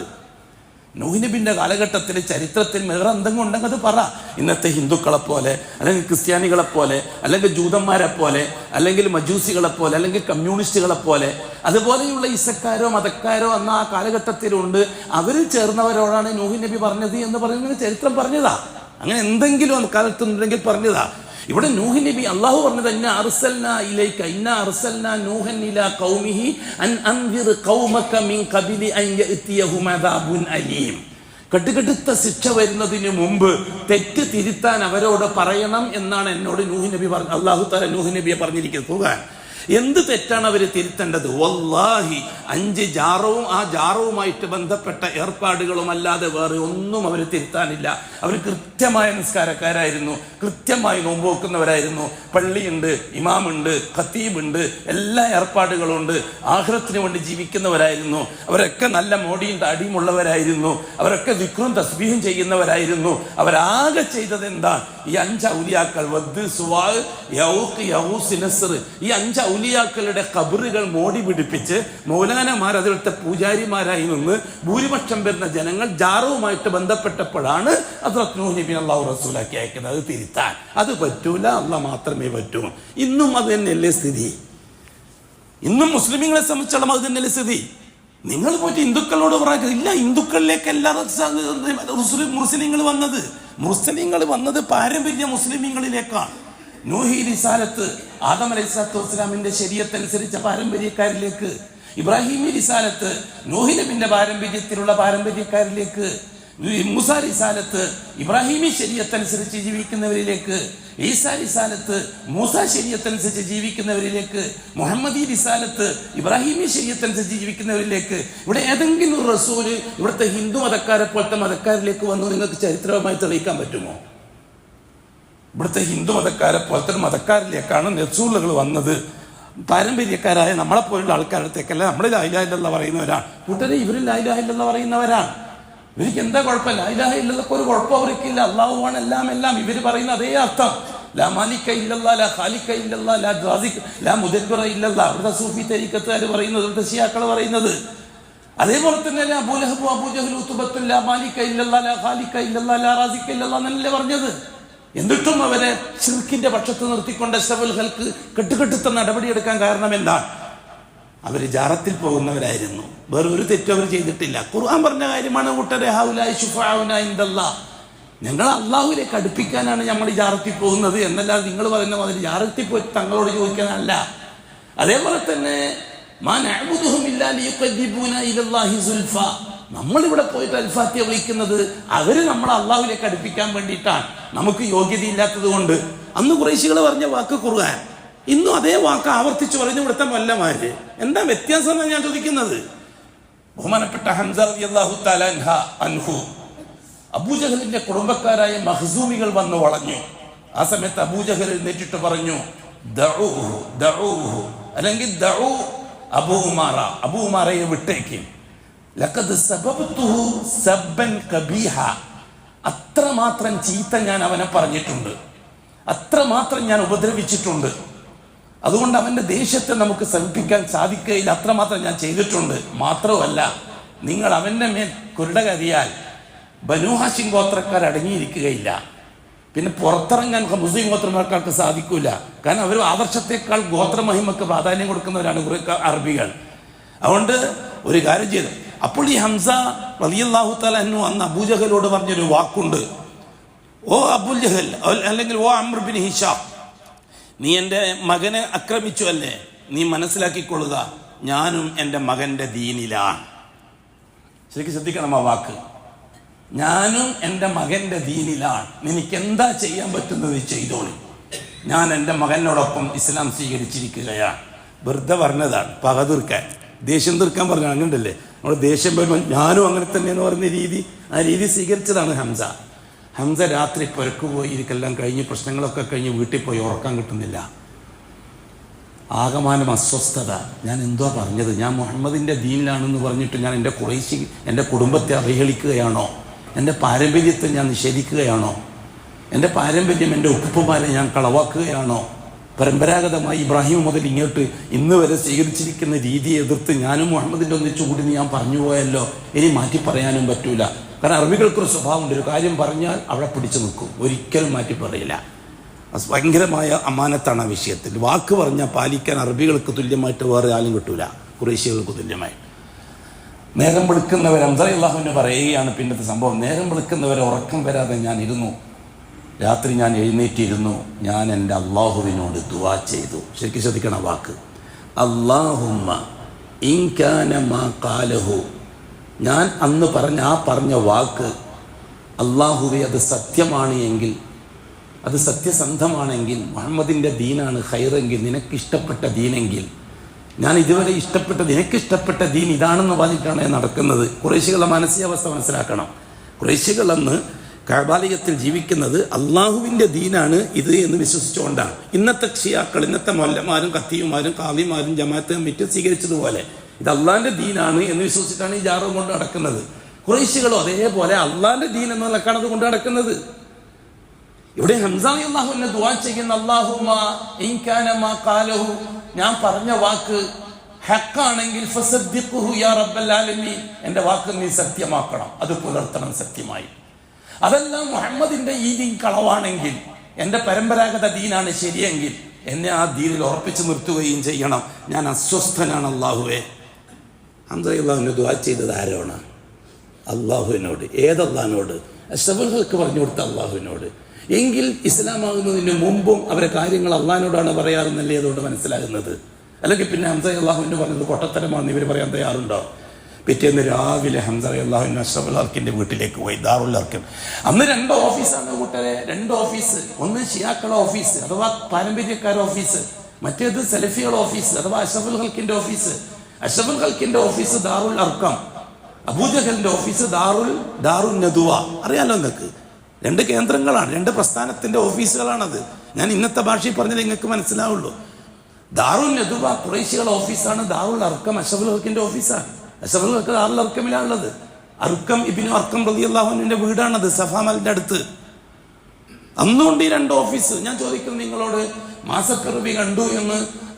നൂഹ് നബിന്റെ കാലഘട്ടത്തിൽ ചരിത്രത്തിൽ വേറെ എന്തെങ്കിലും ഉണ്ടെങ്കിൽ അത് പറ. ഇന്നത്തെ ഹിന്ദുക്കളെ പോലെ, അല്ലെങ്കിൽ ക്രിസ്ത്യാനികളെ പോലെ, അല്ലെങ്കിൽ ജൂതന്മാരെ പോലെ, അല്ലെങ്കിൽ മജൂസികളെ പോലെ, അല്ലെങ്കിൽ കമ്മ്യൂണിസ്റ്റുകളെ പോലെ, അതുപോലെയുള്ള ഇസക്കാരോ മതക്കാരോ അന്ന് ആ കാലഘട്ടത്തിലുണ്ട്. അവരിൽ ചേർന്നവരോടാണ് നൂഹ് നബി പറഞ്ഞത് എന്ന് പറയുന്നത് ചരിത്രം പറഞ്ഞതാ. അങ്ങനെ എന്തെങ്കിലും കാലത്തുണ്ടെങ്കിൽ പറഞ്ഞതാ. ഇവിടെ നൂഹ് നബി അള്ളാഹു പറഞ്ഞത് ഇന്നാ അർസൽനാ നൂഹൻ ഇലാ ഖൗമിഹി അൻ അൻദിർ ഖൗമക മിൻ ഖബലി അൻ യഅതിയഹും അദാബുൻ അലീം. കെട്ടുകെട്ടുത്ത ശിക്ഷ വരുന്നതിന് മുമ്പ് തെറ്റ് തിരുത്താൻ അവരോട് പറയണം എന്നാണ് എന്നോട് നൂഹ് നബി അള്ളാഹു തആല നൂഹ് നബിയെ പറഞ്ഞിരിക്കുന്നത്. പോകാൻ എന്ത് തെറ്റാണ് അവർ തിരുത്തേണ്ടത്? വല്ലാഹി 5 ജാറവും ആ ജാറവുമായിട്ട് ബന്ധപ്പെട്ട ഏർപ്പാടുകളും അല്ലാതെ വേറെ ഒന്നും അവർ തിരുത്താനില്ല. അവർ കൃത്യമായ നിസ്കാരക്കാരായിരുന്നു, കൃത്യമായി നോമ്പ് വെക്കുന്നവരായിരുന്നു, പള്ളിയുണ്ട്, ഇമാമുണ്ട്, ഖത്തീബുണ്ട്, എല്ലാ ഏർപ്പാടുകളുണ്ട്, ആഖിറത്തിന് വേണ്ടി ജീവിക്കുന്നവരായിരുന്നു. അവരൊക്കെ നല്ല മോടിയും താടിയുമുള്ളവരായിരുന്നു. അവരൊക്കെ ദിക്റും തസ്ബീഹും ചെയ്യുന്നവരായിരുന്നു. അവരാകെ ചെയ്തത് എന്താ? ഈ 5 ഔലിയാക്കൾ വദ്, സുവാ, യൗഖ്, യഊസ്, നസ്ർ, ഈ 5 ഔലിയാക്കളുടെ ഖബറുകൾ മോടി പിടിപ്പിച്ച് മൗലാനമാർ അതിലത്തെ പൂജാരിമാരായി നിന്ന് ഭൂരിപക്ഷം വരുന്ന ജനങ്ങൾ ജാറവുമായിട്ട് ബന്ധപ്പെട്ടപ്പോഴാണ് ഹദ്റത്ത് നൂഹ് നബി അല്ലാഹു റസൂലാക്കി അയക്കുന്നത്. അത് തിരുത്താൻ അത് പറ്റൂല, അള്ളാഹ് മാത്രമേ പറ്റൂ. ഇന്നും അത് തന്നെയല്ലേ സ്ഥിതി? ഇന്നും മുസ്ലിമീങ്ങളെ സംബന്ധിച്ചോളം അത് തന്നെയല്ലേ സ്ഥിതി? നിങ്ങൾ പോയിട്ട് ഹിന്ദുക്കളോട് പറയുക, ഇല്ല, ഹിന്ദുക്കളിലേക്കല്ല മുസ്ലിങ്ങൾ വന്നത് പാരമ്പര്യ മുസ്ലിമീങ്ങളിലേക്കാണ്. നൂഹി റിസാലത്ത് ആദം അലൈഹിസ്സലാത്തു വസ്സലാമിന്റെ ശരീഅത്തനുസരിച്ച പാരമ്പര്യക്കാരിലേക്ക്, ഇബ്രാഹിമി റിസാലത്ത് നൂഹി നബിന്റെ പാരമ്പര്യത്തിലുള്ള പാരമ്പര്യക്കാരിലേക്ക്, മൂസാ റിസാലത്ത് ഇബ്രാഹിമി ശരീഅത്തനുസരിച്ച് ജീവിക്കുന്നവരിലേക്ക്, ഈസാ റിസാലത്ത് മൂസാ ശരീഅത്തനുസരിച്ച് ജീവിക്കുന്നവരിലേക്ക്, മുഹമ്മദി റിസാലത്ത് ഇബ്രാഹിമി ശരീഅത്തനുസരിച്ച് ജീവിക്കുന്നവരിലേക്ക്. ഇവിടെ ഏതെങ്കിലും ഒരു റസൂല് ഇവിടുത്തെ ഹിന്ദു മതക്കാരെ പോലത്തെ മതക്കാരിലേക്ക് വന്നു നിങ്ങൾക്ക് ചരിത്രമായി തെളിയിക്കാൻ പറ്റുമോ? ഇവിടുത്തെ ഹിന്ദു മതക്കാരെ പോലത്തെ മതക്കാരിലേക്കാണ് റസൂലുകൾ വന്നത്. പാരമ്പര്യക്കാരായ നമ്മളെപ്പോലുള്ള ആൾക്കാരുടെ അടുത്തേക്കല്ല. നമ്മൾ ലാ ഇലാഹ ഇല്ലല്ലാഹ് പറയുന്നവരാണ്. കൂട്ടരെ ഇവരും ലാ ഇലാഹ ഇല്ലല്ലാഹ് പറയുന്നവരാണ്. ഇവർക്ക് എന്താ കുഴപ്പം? ലാ ഇലാഹ ഇല്ലല്ലാഹ് ഒരു കുഴപ്പം അവർക്കില്ല. അള്ളാഹുവാണ് എല്ലാം. ഇവർ പറയുന്ന അതേ അർത്ഥം. ലാ മാലിക ഇല്ലല്ലാഹ്, ലാ ഖാലിക ഇല്ലല്ലാഹ്, ലാ റാസിഖ്, ലാ മുദബ്ബിറ ഇല്ലല്ലാഹ്. ഇവിടുത്തെ സൂഫി തരീഖത്തുകാർ പറയുന്നത്, ഇവിടുത്തെ ശിയാക്കൾ പറയുന്നത് അതേപോലെ തന്നെ അബൂ ലഹബ് അബൂ ജഹൽ ഉത്ബത്തുൽ ലാ മാലിക ഇല്ലല്ലാഹ്, ലാ ഖാലിക ഇല്ലല്ലാഹ്, ലാ റാസിഖ് ഇല്ലല്ലാഹ് എന്നല്ലേ പറഞ്ഞത്. എന്നിട്ടും അവരെ ശിർക്കിന്റെ പക്ഷത്ത് നിർത്തിക്കൊണ്ട് അഷ്റഫുൽ ഖൽഖ് കെട്ടുകെട്ടുത്ത നടപടിയെടുക്കാൻ കാരണം എന്താണ്? അവർ ജാറത്തിൽ പോകുന്നവരായിരുന്നു. വേറെ ഒരു തെറ്റും അവർ ചെയ്തിട്ടില്ല. ഖുർആൻ പറഞ്ഞ കാര്യമാണ് കൂട്ടരെ, ഹൗലായി ശുഫാഉന ഇൻദല്ലാഹ്, ഞങ്ങൾ അള്ളാഹുവിലേക്ക് അടുപ്പിക്കാനാണ് നമ്മൾ ജാറത്തിൽ പോകുന്നത് എന്നല്ലാതെ നിങ്ങൾ പറയുന്ന മാതിരി ജാറത്തിൽ പോയി തങ്ങളോട് ചോദിക്കാനല്ല. അതേപോലെ തന്നെ മാ നഅ്ബുദുഹും ഇല്ലാ ലിയുഖദ്ദിബൂന ഇലല്ലാഹി സുൽഫ, നമ്മളിവിടെ പോയിട്ട് അൽഫാത്തിയ വിളിക്കുന്നത് അവര് നമ്മളെ അള്ളാഹുവിലേക്ക് അടുപ്പിക്കാൻ വേണ്ടിയിട്ടാണ്. നമുക്ക് യോഗ്യതയില്ലാത്തത് കൊണ്ട്. അന്ന് ഖുറൈശികൾ പറഞ്ഞ വാക്ക് ഖുർആൻ, ഇന്നും അതേ വാക്ക് ആവർത്തിച്ച് പറഞ്ഞു ഇവിടുത്തെ മല്ലമാര്. എന്താ വ്യത്യാസം എന്നാണ് ഞാൻ ചോദിക്കുന്നത്. ബഹുമാനപ്പെട്ട ഹംസ റളിയല്ലാഹു തആല അൻഹു അബൂജഹലിന്റെ കുടുംബക്കാരായ മഖ്സൂമികൾ വന്ന് വളഞ്ഞു. ആ സമയത്ത് അബൂജഹൽ എഴുന്നേറ്റിട്ട് പറഞ്ഞു, ദഊഹു, അല്ലെങ്കിൽ ദഊ അബൂ ഉമാറ, അബൂ ഉമാറയെ വിട്ടേക്കും. ലഖദ് സബബ്തുഹു സബ്ബൻ ഖബീഹ, അത്രമാത്രം ചീത്ത ഞാൻ അവനെ പറഞ്ഞിട്ടുണ്ട്, അത്രമാത്രം ഞാൻ ഉപദ്രവിച്ചിട്ടുണ്ട്. അതുകൊണ്ട് അവന്റെ ദേഷ്യത്തെ നമുക്ക് സഹിപ്പിക്കാൻ സാധിക്കുകയില്ല, അത്രമാത്രം ഞാൻ ചെയ്തിട്ടുണ്ട്. മാത്രമല്ല, നിങ്ങൾ അവന്റെ മേൽ കുരുട കരിയാൽ ബനൂ ഹാശിം ഗോത്രക്കാർ അടങ്ങിയിരിക്കുകയില്ല. പിന്നെ പുറത്തിറങ്ങാൻ മുസ്ലിം ഗോത്രക്കാർക്ക് സാധിക്കൂല. കാരണം അവർ ആദർശത്തെക്കാൾ ഗോത്രമഹിമക്ക് പ്രാധാന്യം കൊടുക്കുന്നവരാണ് കുറെ അറബികൾ. അതുകൊണ്ട് ഒരു കാര്യം ചെയ്തു. അപ്പോൾ ഈ ഹംസ റളിയല്ലാഹു തആല അൻഹു അന്ന് അബൂജഹലോട് പറഞ്ഞൊരു വാക്കുണ്ട്, ഓ അബൂൽ ജഹൽ, അല്ലെങ്കിൽ ഓ അംർ ബിൻ ഹിഷാം, നീ എൻ്റെ മകനെ ആക്രമിച്ചു അല്ലേ, നീ മനസ്സിലാക്കിക്കൊള്ളുക, ഞാനും എൻ്റെ മകൻ്റെ ദീനിലാണ്. ശരിക്കും ശ്രദ്ധിക്കണം ആ വാക്ക്, ഞാനും എൻ്റെ മകൻ്റെ ദീനിലാണ്. നിനക്ക് എന്താ ചെയ്യാൻ പറ്റുന്നത് ചെയ്തോളി, ഞാൻ എൻ്റെ മകനോടൊപ്പം ഇസ്ലാം സ്വീകരിച്ചിരിക്കുകയാണ്. വെറുതെ പറഞ്ഞതാണ്, പക തീർക്കാൻ, ദേഷ്യം തീർക്കാൻ പറഞ്ഞാൽ അങ്ങനല്ലേ. നമ്മൾ ദേഷ്യം വരുമ്പോൾ ഞാനും അങ്ങനെ തന്നെയെന്ന് പറയുന്ന രീതി, ആ രീതി സ്വീകരിച്ചതാണ് ഹംസ. ഹംസ രാത്രി പുരക്ക് പോയി ഇരിക്കെല്ലാം കഴിഞ്ഞ് പ്രശ്നങ്ങളൊക്കെ കഴിഞ്ഞ് വീട്ടിൽ പോയി ഉറക്കാൻ കിട്ടുന്നില്ല. ആകമാനം അസ്വസ്ഥത. ഞാൻ എന്തോ പറഞ്ഞത്, ഞാൻ മുഹമ്മദിൻ്റെ ദീനിലാണെന്ന് പറഞ്ഞിട്ട് ഞാൻ എൻ്റെ ഖുറൈശി, എൻ്റെ കുടുംബത്തെ അവഹേളിക്കുകയാണോ? എൻ്റെ പാരമ്പര്യത്തെ ഞാൻ നിഷേധിക്കുകയാണോ? എൻ്റെ പാരമ്പര്യം, എൻ്റെ ഉപ്പുമാരെ ഞാൻ കളവാക്കുകയാണോ? പരമ്പരാഗതമായി ഇബ്രാഹിം മുതൽ ഇങ്ങോട്ട് ഇന്ന് വരെ സ്വീകരിച്ചിരിക്കുന്ന രീതിയെ എതിർത്ത് ഞാനും മുഹമ്മദിൻ്റെ ഒന്നിച്ചുകൂടി ഞാൻ പറഞ്ഞു പോയല്ലോ. ഇനി മാറ്റി പറയാനും പറ്റൂല. കാരണം അറബികൾക്കൊരു സ്വഭാവമുണ്ട്, ഒരു കാര്യം പറഞ്ഞാൽ അവിടെ പിടിച്ചു നിൽക്കും, ഒരിക്കലും മാറ്റി പറയില്ല. ഭയങ്കരമായ അമാനത്താണ് ആ വിഷയത്തിൽ. വാക്ക് പറഞ്ഞാൽ പാലിക്കാൻ അറബികൾക്ക് തുല്യമായിട്ട് വേറെ ആരും കിട്ടൂല, ഖുറൈശികൾക്ക് തുല്യമായി. നേരം വെളുക്കുന്നവർ, ഹംസ റളിയല്ലാഹു പറയുകയാണ് പിന്നത്തെ സംഭവം, നേരം വെളുക്കുന്നവരെ ഉറക്കം വരാതെ ഞാൻ ഇരുന്നു, രാത്രി ഞാൻ എഴുന്നേറ്റിരുന്നു, ഞാൻ എൻ്റെ അള്ളാഹുവിനോട് ദുആ ചെയ്തു. ശരിക്കും ശ്രദ്ധിക്കണം വാക്ക്, അല്ലാഹുമ്മ ഇൻ കാന മാ ഖാലഹു, ഞാൻ അന്ന് പറഞ്ഞ വാക്ക്, അള്ളാഹുവെ അത് സത്യമാണ് എങ്കിൽ, അത് സത്യസന്ധമാണെങ്കിൽ, മുഹമ്മദിൻ്റെ ദീനാണ് ഖൈറെങ്കിൽ, നിനക്കിഷ്ടപ്പെട്ട ദീനെങ്കിൽ, ഞാൻ ഇതുവരെ ഇഷ്ടപ്പെട്ട, നിനക്കിഷ്ടപ്പെട്ട ദീൻ ഇതാണെന്ന് പറഞ്ഞിട്ടാണ് നടക്കുന്നത്. ഖുറൈശികളുടെ മാനസികാവസ്ഥ മനസ്സിലാക്കണം. ഖുറൈശികൾ അന്ന് കഅബാലയത്തിൽ ജീവിക്കുന്നത് അള്ളാഹുവിൻ്റെ ദീനാണ് ഇത് എന്ന് വിശ്വസിച്ചുകൊണ്ടാണ്. ഇന്നത്തെ ഷിയാക്കൾ, ഇന്നത്തെ മൊല്ലമാരും കത്തിയുമാരും കാളിമാരും ജമാഅത്ത് കമ്മിറ്റിയും സ്വീകരിച്ചതുപോലെ ഇത് അള്ളാഹിൻ്റെ ദീനാണ് എന്ന് വിശ്വസിച്ചിട്ടാണ് ഈ ജാറും കൊണ്ട് നടക്കുന്നത്. ഖുറൈശികളും അതേപോലെ അള്ളാഹിൻ്റെ ദീൻ എന്നുള്ളതാണ് അത് കൊണ്ട് നടക്കുന്നത്. ഇവിടെ ഹംസ റളിയല്ലാഹു ദുആ ചെയ്യുന്ന, അല്ലാഹുമ്മ ഇൻ കാന മാ ഖാലഹു, ഞാൻ പറഞ്ഞ വാക്ക് ഹഖാണെങ്കിൽ ഫസദ്ദിഖുഹു യാ റബ്ബൽ ആലമീൻ, എൻ്റെ വാക്ക് നീ സത്യമാക്കണം, അത് പുലർത്തണം സത്യമായി. അതെല്ലാം മുഹമ്മദിൻ്റെ ഈ ദീൻ കളവാണെങ്കിൽ, എൻ്റെ പരമ്പരാഗത ദീനാണ് ശരിയെങ്കിൽ എന്നെ ആ ദീനിൽ ഉറപ്പിച്ചു നിർത്തുകയും ചെയ്യണം. ഞാൻ അസ്വസ്ഥനാണ് അല്ലാഹുവേ. ഹംസ റളിയല്ലാഹു ദുആ ചെയ്തത് ആരോടാണ്? അള്ളാഹുവിനോട്. ഏതല്ലാഹിനോട്? അഷ്റഫുൽ ഖൽഖ് പറഞ്ഞു കൊടുത്ത അള്ളാഹുവിനോട്. എങ്കിൽ ഇസ്ലാമാകുന്നതിന് മുമ്പും അവരെ കാര്യങ്ങൾ അള്ളാഹിനോടാണ് പറയാറെന്നല്ലേ അതുകൊണ്ട് മനസ്സിലാകുന്നത്. അല്ലെങ്കിൽ പിന്നെ ഹംസ റളിയല്ലാഹു പറഞ്ഞത് പൊട്ടത്തരമാണെന്ന് ഇവർ പറയാൻ തയ്യാറുണ്ടോ? പിറ്റേന്ന് രാവിലെ ഹംസ റളിയല്ലാഹു അഷ്റഫുൽ ഖൽഖിന്റെ വീട്ടിലേക്ക് പോയി, ദാറുൽ അർഖം. അന്ന് 2 ഓഫീസാണ് കൂട്ടരെ, 2 ഓഫീസ്. ഒന്ന് ഷിയാക്കളുടെ ഓഫീസ് അഥവാ പാരമ്പര്യക്കാരുടെ ഓഫീസ്, മറ്റേത് സലഫികളുടെ ഓഫീസ് അഥവാ അഷ്റഫുൽ ഖൽഖിന്റെ ഓഫീസ്. അഷ്റഫുൽ ഖൽഖിന്റെ ഓഫീസ് ദാറുൽ അർഖം, അബൂജഹലിന്റെ ഓഫീസ് ദാറുൻ നദുവ. അറിയാലോ നിങ്ങൾക്ക്? 2 കേന്ദ്രങ്ങളാണ്, 2 പ്രസ്ഥാനത്തിന്റെ ഓഫീസുകളാണത്. ഞാൻ ഇന്നത്തെ ഭാഷയിൽ പറഞ്ഞത് നിങ്ങൾക്ക് മനസ്സിലാവുള്ളൂ. ദാറുൻ നദുവ ഖുറൈശികളുടെ ഓഫീസാണ്, ദാറുൽ അർഖം അഷ്റഫുൽ ഖൽഖിന്റെ ഓഫീസാണ്. അഷ്റഫുൽ ഖൽഖ് ദാറുൽ അർഖമിലാണുള്ളത്. അർഖം ഇബ്നു അർഖം റളിയല്ലാഹു അൻഹുവിന്റെ വീടാണത്, സഫാ മലിന്റെ അടുത്ത്. അന്നുകൊണ്ട് ഈ 2 ഓഫീസ്. ഞാൻ ചോദിക്കുന്നു നിങ്ങളോട്, മാസപ്പിറവി കണ്ടു എന്ന്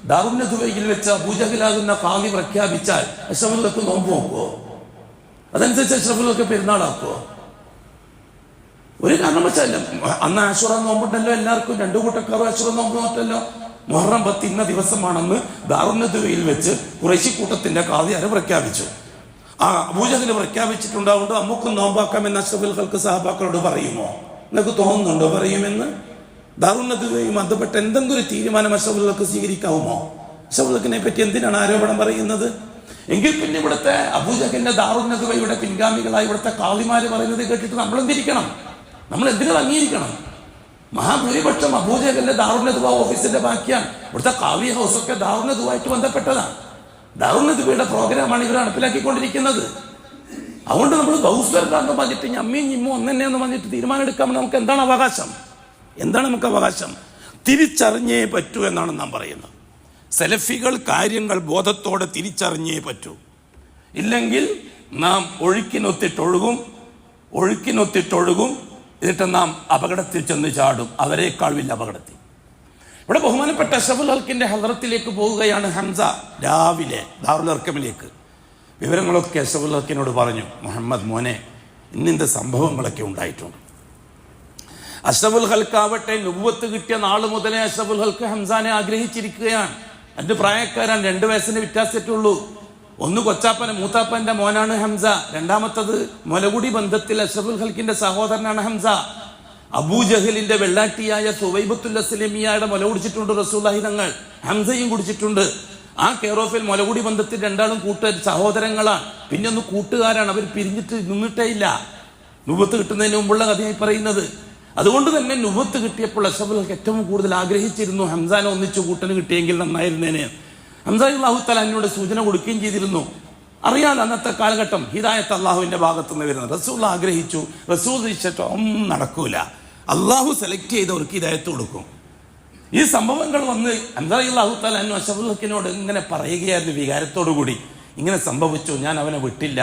ദാറുൻ നദുവയിൽ വെച്ച് അബൂജഹലാകുന്ന ഖാദി പ്രഖ്യാപിച്ചാൽ അഷ്റഫുൽ ഖൽഖ് നോമ്പ് നോക്കുവോ? അതനുസരിച്ച് അഷ്റഫുൽ ഖൽഖ് പെരുന്നാളാക്കുവോ? ഒരു കാരണവശാലും. അന്ന് ആശുറ നോമ്പുണ്ടല്ലോ എല്ലാവർക്കും, 2 കൂട്ടക്കാരും ആശുറ നോമ്പ് നോട്ടല്ലോ. മുഹറം 10 ഇന്ന ദിവസമാണെന്ന് ദാറുൻ നദുവയിൽ വെച്ച് ഖുറൈശി കൂട്ടത്തിന്റെ ഖാദി പ്രഖ്യാപിച്ചു. അബൂജഹൽ പ്രഖ്യാപിച്ചിട്ടുണ്ടാവുകൊണ്ട് നമുക്കും നോമ്പാക്കാമെന്ന് അഷ്റഫുൽ ഖൽഖ് സഹാബാക്കളോട് പറയുമോ? നിങ്ങൾക്ക് തോന്നുന്നുണ്ടോ പറയുമെന്ന്? ദാറുൻ നദുവയുമായി ബന്ധപ്പെട്ട് എന്തെങ്കിലും ഒരു തീരുമാനം അഷ്റഫുൽ ഖൽഖ് സ്വീകരിക്കാവുമോ? അഷ്റഫുൽ ഖൽഖിനെ പറ്റി എന്തിനാണ് ആരോപണം പറയുന്നത്? എങ്കിൽ പിന്നെ ഇവിടുത്തെ അബൂജഹലിന്റെ ദാറുൻ നദുവയുടെ പിൻഗാമികളായി ഇവിടുത്തെ ഖാദിമാര് പറയുന്നത് കേട്ടിട്ട് നമ്മൾ എന്തിരിക്കണം? നമ്മൾ എന്തിനു അംഗീകരിക്കണം? മഹാഭൂരിപക്ഷം അബൂജഹലിന്റെ ദാറുൻ നദുവ ഓഫീസിന്റെ ബാക്കിയാണ്. ഇവിടുത്തെ ഖാദി ഹൗസൊക്കെ ദാറുൻ നദുവായിട്ട് ബന്ധപ്പെട്ടതാണ്. ദാറുൻ നദുവയുടെ പ്രോഗ്രാമാണ് ഇവർ നടപ്പിലാക്കിക്കൊണ്ടിരിക്കുന്നത്. അതുകൊണ്ട് നമ്മൾ ഗൗസ്വരണ്ടാന്ന് പറഞ്ഞിട്ട് അമ്മയും ഞിമ്മും ഒന്നെന്ന് പറഞ്ഞിട്ട് തീരുമാനം എടുക്കാൻ നമുക്ക് എന്താണ് അവകാശം? എന്താണ് നമുക്ക് അവകാശം? തിരിച്ചറിഞ്ഞേ പറ്റൂ എന്നാണ് നാം പറയുന്നത്. സലഫികൾ കാര്യങ്ങൾ ബോധത്തോടെ തിരിച്ചറിഞ്ഞേ പറ്റൂ. ഇല്ലെങ്കിൽ നാം ഒഴുക്കിനൊത്തിട്ടൊഴുകും, എന്നിട്ട് നാം അപകടത്തിൽ ചെന്ന് ചാടും, അവരെക്കാൾ വലിയ അപകടത്തിൽ. ഇവിടെ ബഹുമാനപ്പെട്ട അഷ്റഫുൽ ഖൽഖിന്റെ ഹദ്റത്തിലേക്ക് പോവുകയാണ് ഹംസ രാവിലെ ദാറുൽ അർഖമിലേക്ക്. വിവരങ്ങളൊക്കെ അഷ്റഫുൽ ഖൽഖിനോട് പറഞ്ഞു. മുഹമ്മദ് മോനെ, ഇന്നിന്റെ സംഭവങ്ങളൊക്കെ ഉണ്ടായിട്ടുണ്ട്. അഷ്റഫുൽ ഖൽഖ് ആവട്ടെ നുബുവത്ത് കിട്ടിയ നാൾ മുതലേ അഷ്റഫുൽ ഖൽഖ് ഹംസാനെ ആഗ്രഹിച്ചിരിക്കുകയാണ്. 2 പ്രായക്കാരാണ്, 2 വയസ്സിന് വ്യത്യാസത്തുള്ളൂ. ഒന്ന് കൊച്ചാപ്പന മൂത്താപ്പന്റെ മോനാണ് ഹംസ, രണ്ടാമത്തത് മുലകുടി ബന്ധത്തിൽ അഷ്റഫുൽ ഖൽഖിന്റെ സഹോദരനാണ് ഹംസ. അബൂജഹലിന്റെ വെള്ളാട്ടിയായ സുവൈബത്തുൽ അസ്ലമിയയുടെ മുല കുടിച്ചിട്ടുണ്ട് റസൂലുള്ളാഹി തങ്ങൾ, ഹംസയും കുടിച്ചിട്ടുണ്ട്. ആ കെയറോഫിൽ മുലകുടി ബന്ധത്തിൽ 2 സഹോദരങ്ങളാണ്. പിന്നെ ഒന്ന് കൂട്ടുകാരാണ്, അവർ പിരിഞ്ഞിട്ട് നിന്നിട്ടേ ഇല്ല. നുബത്ത് കിട്ടുന്നതിന് മുമ്പുള്ള കഥയായി പറയുന്നത്. അതുകൊണ്ട് തന്നെ നുബത്ത് കിട്ടിയപ്പോൾ അഷ്റഫുൽ ഖൽഖ് ഏറ്റവും കൂടുതൽ ആഗ്രഹിച്ചിരുന്നു ഹംസാനെ ഒന്നിച്ചു കൂട്ടന് കിട്ടിയെങ്കിൽ നന്നായിരുന്നേനെ. ഹംസ അല്ലാഹു തആല എന്നോട് സൂചന കൊടുക്കുകയും ചെയ്തിരുന്നു. അറിയാതെ അന്നത്തെ കാലഘട്ടം ഹിദായത്ത് അള്ളാഹുവിന്റെ ഭാഗത്തു നിന്ന് വരുന്നത്. റസൂൽ ആഗ്രഹിച്ചു, റസൂൽ തിരിച്ചിട്ട് ഒന്നും നടക്കൂല, അള്ളാഹു സെലക്ട് ചെയ്തവർക്ക് ഹിദായത്ത് കൊടുക്കും. ഈ സംഭവങ്ങൾ വന്ന് ഹംസ അല്ലാഹു തആല അഷ്റഫുൽ ഖൽഖിനോട് ഇങ്ങനെ പറയുകയായിരുന്നു വികാരത്തോടു കൂടി. ഇങ്ങനെ സംഭവിച്ചു, ഞാൻ അവനെ വിട്ടില്ല,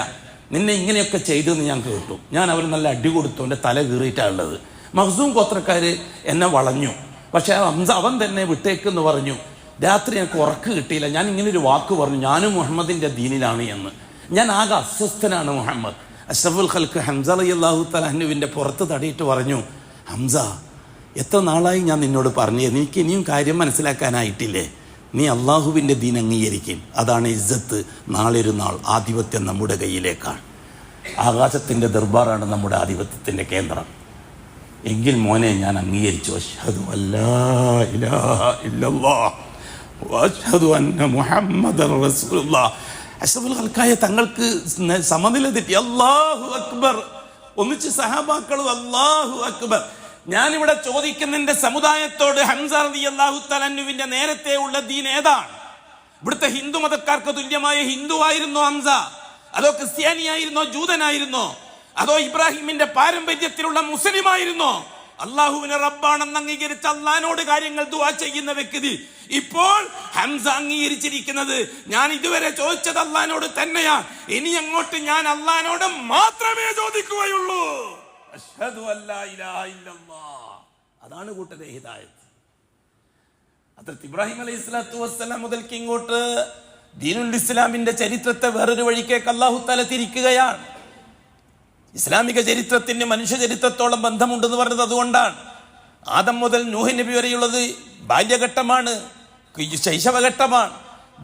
നിന്നെ ഇങ്ങനെയൊക്കെ ചെയ്തെന്ന് ഞാൻ കേട്ടു, ഞാൻ അവന് നല്ല അടി കൊടുത്തു, എൻ്റെ തല കീറിയിട്ടാണുള്ളത്. മഖ്സൂം ഗോത്രക്കാര് എന്നെ വളഞ്ഞു, പക്ഷെ ഹംസ അവൻ തന്നെ വിട്ടേക്കെന്ന് പറഞ്ഞു. രാത്രി എനിക്ക് ഉറക്ക് കിട്ടിയില്ല, ഞാൻ ഇങ്ങനെ ഒരു വാക്ക് പറഞ്ഞു, ഞാനും മുഹമ്മദിന്റെ ദീനിലാണ് എന്ന്. ഞാൻ ആകെ അസ്വസ്ഥനാണ് മുഹമ്മദ്. അഷ്റഫുൽ ഖൽഖ് ഹംസ റളിയല്ലാഹു തആല അൻഹുവിന്റെ പുറത്ത് തടിയിട്ട് പറഞ്ഞു, ഹംസ, എത്ര നാളായി ഞാൻ നിന്നോട് പറഞ്ഞു, എനിക്ക് ഇനിയും കാര്യം മനസ്സിലാക്കാനായിട്ടില്ലേ? നീ അള്ളാഹുവിൻ്റെ ദീൻ അംഗീകരിക്കും, അതാണ് ഇസ്സത്ത്. നാളെ ഒരു നാൾ ആധിപത്യം നമ്മുടെ കയ്യിലേക്കാണ്. ആകാശത്തിൻ്റെ ദർബാറാണ് നമ്മുടെ ആധിപത്യത്തിൻ്റെ കേന്ദ്രം. എങ്കിൽ മോനെ ഞാൻ അംഗീകരിച്ചു. അശ്ഹദു അല്ലാ ഇലാഹ ഇല്ലല്ലാഹ് വഅശ്ഹദു അന്ന മുഹമ്മദൻ റസൂലുള്ളാഹ്. അഷ്റഫുൽ ഖൽഖായ തങ്ങൾക്ക് സമനില തെറ്റി. അല്ലാഹു അക്ബർ. ഒന്നിച്ച് സഹാബാക്കളും അല്ലാഹു അക്ബർ. ഞാനിവിടെ ചോദിക്കുന്ന എന്റെ സമുദായത്തോട്, ഹംസ റളിയല്ലാഹു തആല അൻഹുവിന്റെ നേരത്തെ ഉള്ള ദീൻ ഏതാണ്? ഇവിടുത്തെ ഹിന്ദു മതക്കാർക്ക് തുല്യമായ ഹിന്ദുവായിരുന്നോ ഹംസ? അതോ ക്രിസ്ത്യാനിയായിരുന്നോ, ജൂതനായിരുന്നോ? അതോ ഇബ്രാഹിമിന്റെ പാരമ്പര്യത്തിലുള്ള മുസ്ലിമായിരുന്നോ? അള്ളാഹുവിനെ റബ്ബാണെന്ന് അംഗീകരിച്ച അള്ളഹാനോട് കാര്യങ്ങൾ ദുആ ചെയ്യുന്ന വ്യക്തി ഇപ്പോൾ ഹംസ അംഗീകരിച്ചിരിക്കുന്നത്, ഞാൻ ഇതുവരെ ചോദിച്ചത് അള്ളഹാനോട് തന്നെയാണ്, ഇനി അങ്ങോട്ട് ഞാൻ അള്ളഹാനോട് മാത്രമേ ചോദിക്കുകയുള്ളൂ. അശ്ഹദു അല്ലാ ഇലാഹ ഇല്ലല്ലാഹ്. അതാണ് കൂട്ടരെ ഹിദായത്ത്. ഹദ്റത്ത് ഇബ്രാഹിം അലൈഹിസ്സലാത്തു വസ്സലാം മുതൽക്ക് ഇങ്ങോട്ട് ദീനുൽ ഇസ്ലാമിന്റെ ചരിത്രത്തെ വേറൊരു വഴിക്കേക്ക് അല്ലാഹു തആല തിരിക്കുകയാണ്. ഇസ്ലാമിക ചരിത്രത്തിന് മനുഷ്യ ചരിത്രത്തോളം ബന്ധമുണ്ടെന്ന് പറഞ്ഞത് അതുകൊണ്ടാണ്. ആദം മുതൽ നൂഹ് നബി വരെയുള്ളത് ബാല്യഘട്ടമാണ്, ശൈശവഘട്ടമാണ്.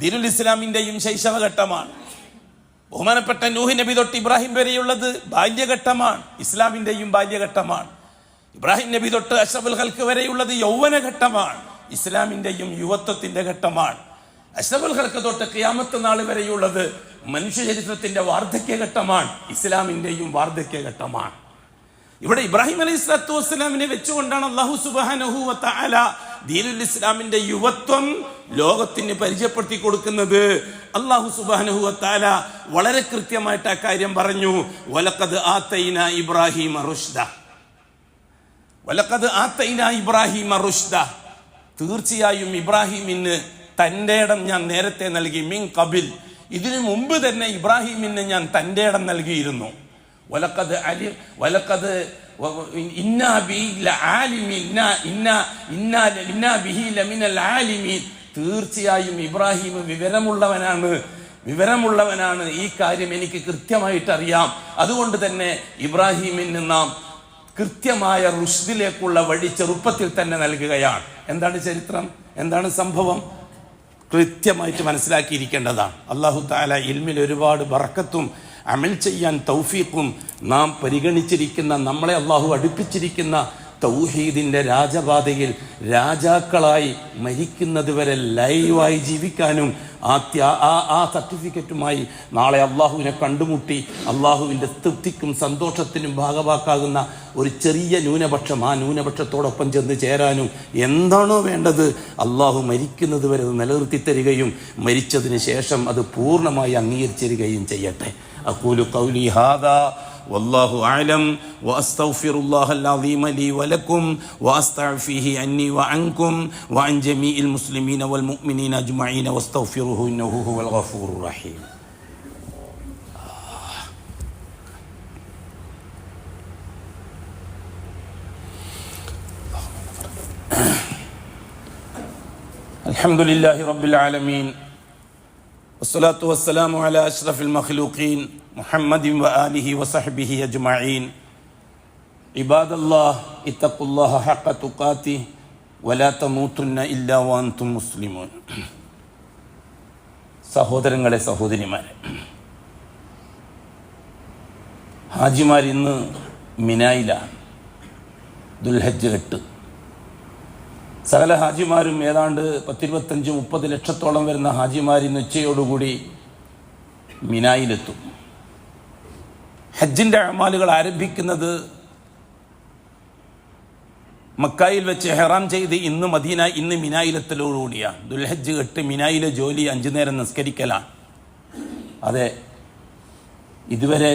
ദീനുൽ ഇസ്ലാമിന്റെയും ശൈശവഘട്ടമാണ്. ബഹുമാനപ്പെട്ട നൂഹ് നബി തൊട്ട് ഇബ്രാഹിം വരെയുള്ളത് ബാല്യഘട്ടമാണ്, ഇസ്ലാമിൻ്റെയും ബാല്യഘട്ടമാണ്. ഇബ്രാഹിം നബി തൊട്ട് അഷ്റഫുൽ ഖൽഖ് വരെയുള്ളത് യൗവനഘട്ടമാണ്, ഇസ്ലാമിൻ്റെയും യുവത്വത്തിൻ്റെ ഘട്ടമാണ്. അഷ്റഫുൽ ഖൽഖ് തൊട്ട് ഖിയാമത്ത് നാൾ വരെയുള്ളത് മനുഷ്യ ചരിത്രത്തിൻ്റെ വാർദ്ധക്യഘട്ടമാണ്, ഇസ്ലാമിൻ്റെയും വാർദ്ധക്യഘട്ടമാണ്. ഇവിടെ ഇബ്രാഹിം അലൈഹി സ്വലാത്തു വസ്സലാമിനെ വെച്ചുകൊണ്ടാണ് അല്ലാഹു സുബ്ഹാനഹു വ തആല ദീനുൽ ഇസ്ലാമിന്റെ യുവത്വം ലോകത്തിന് പരിചയപ്പെടുത്തി കൊടുക്കുന്നത്. അല്ലാഹു സുബ്ഹാനഹു വ തആല വളരെ കൃത്യമായിട്ട് ആ കാര്യം പറഞ്ഞു. വലഖദ് ആതൈനാ ഇബ്രാഹീമ റുഷ്ദ, വലഖദ് ആതൈനാ ഇബ്രാഹീമ റുഷ്ദ, തീർച്ചയായും ഇബ്രാഹിമിന് തൻ്റെ ഇടം ഞാൻ നേരത്തെ നൽകി. മിൻ ഖബിൽ, ഇതിനു മുമ്പ് തന്നെ ഇബ്രാഹിമിന് ഞാൻ തൻ്റെ ഇടം നൽകിയിരുന്നു. തീർച്ചയായും ഇബ്രാഹിം വിവരമുള്ളവനാണ്, ഈ കാര്യം എനിക്ക് കൃത്യമായിട്ട് അറിയാം. അതുകൊണ്ട് തന്നെ ഇബ്രാഹിമിന് നാം കൃത്യമായ റുഷ്ദിലേക്കുള്ള വഴി ചെറുപ്പത്തിൽ തന്നെ നൽകുകയാണ്. എന്താണ് ചരിത്രം, എന്താണ് സംഭവം, കൃത്യമായിട്ട് മനസ്സിലാക്കിയിരിക്കേണ്ടതാണ്. അല്ലാഹു തആല ഇൽമിൽ ഒരുപാട് ബർക്കത്തും അമൽ ചെയ്യാൻ തൗഫീഖും നാം പരിഗണിച്ചിരിക്കുന്ന, നമ്മളെ അല്ലാഹു അടുപ്പിച്ചിരിക്കുന്ന തൗഹീദിന്റെ രാജപാതയിൽ രാജാക്കളായി മരിക്കുന്നത് വരെ ലൈവായി ജീവിക്കാനും ആ സർട്ടിഫിക്കറ്റുമായി നാളെ അള്ളാഹുവിനെ കണ്ടുമുട്ടി അള്ളാഹുവിൻ്റെ തൃപ്തിക്കും സന്തോഷത്തിനും ഭാഗവാക്കാകുന്ന ഒരു ചെറിയ ന്യൂനപക്ഷം, ആ ന്യൂനപക്ഷത്തോടൊപ്പം ചെന്ന് ചേരാനും എന്താണോ വേണ്ടത് അള്ളാഹു മരിക്കുന്നത് വരെ അത് നിലനിർത്തി തരികയും മരിച്ചതിന് ശേഷം അത് പൂർണ്ണമായി അംഗീകരിച്ചിരിക്കുകയും ചെയ്യട്ടെ. അഖൂലു ഖൗലി ഹാദാ والله أعلم وأستغفر الله العظيم لي ولكم وأستعفيه عني وعنكم وعن جميع المسلمين والمؤمنين أجمعين واستغفروه إنه هو الغفور الرحيم. الحمد لله رب العالمين والصلاة والسلام على أشرف المخلوقين محمد وآله وصحبه أجمعين. عباد الله اتقوا الله حق تقاته ولا تموتن إلا وأنتم مسلمون. സഹോദരങ്ങളെ, സഹോദരിമാരെ, ഹാജിമാർ ഇന്ന് മിനായിലാണ്. ദുൽഹജ്ജ് 8. സകല ഹാജിമാരും ഏതാണ്ട് 25-30 ലക്ഷത്തോളം വരുന്ന ഹാജിമാർ ഇന്ന് ഉച്ചയോടുകൂടി മിനായിലെത്തും. ഹജ്ജിൻ്റെ അമാലുകൾ ആരംഭിക്കുന്നത് മക്കായിൽ വെച്ച് ഹെറാം ചെയ്ത് ഇന്ന് മിനായിലെത്തലോടുകൂടിയാണ്. ദുൽഹജ്ജ് 8 മിനായിലെ ജോലി 5 നേരം നിസ്കരിക്കലാണ്. അതെ, ഇതുവരെ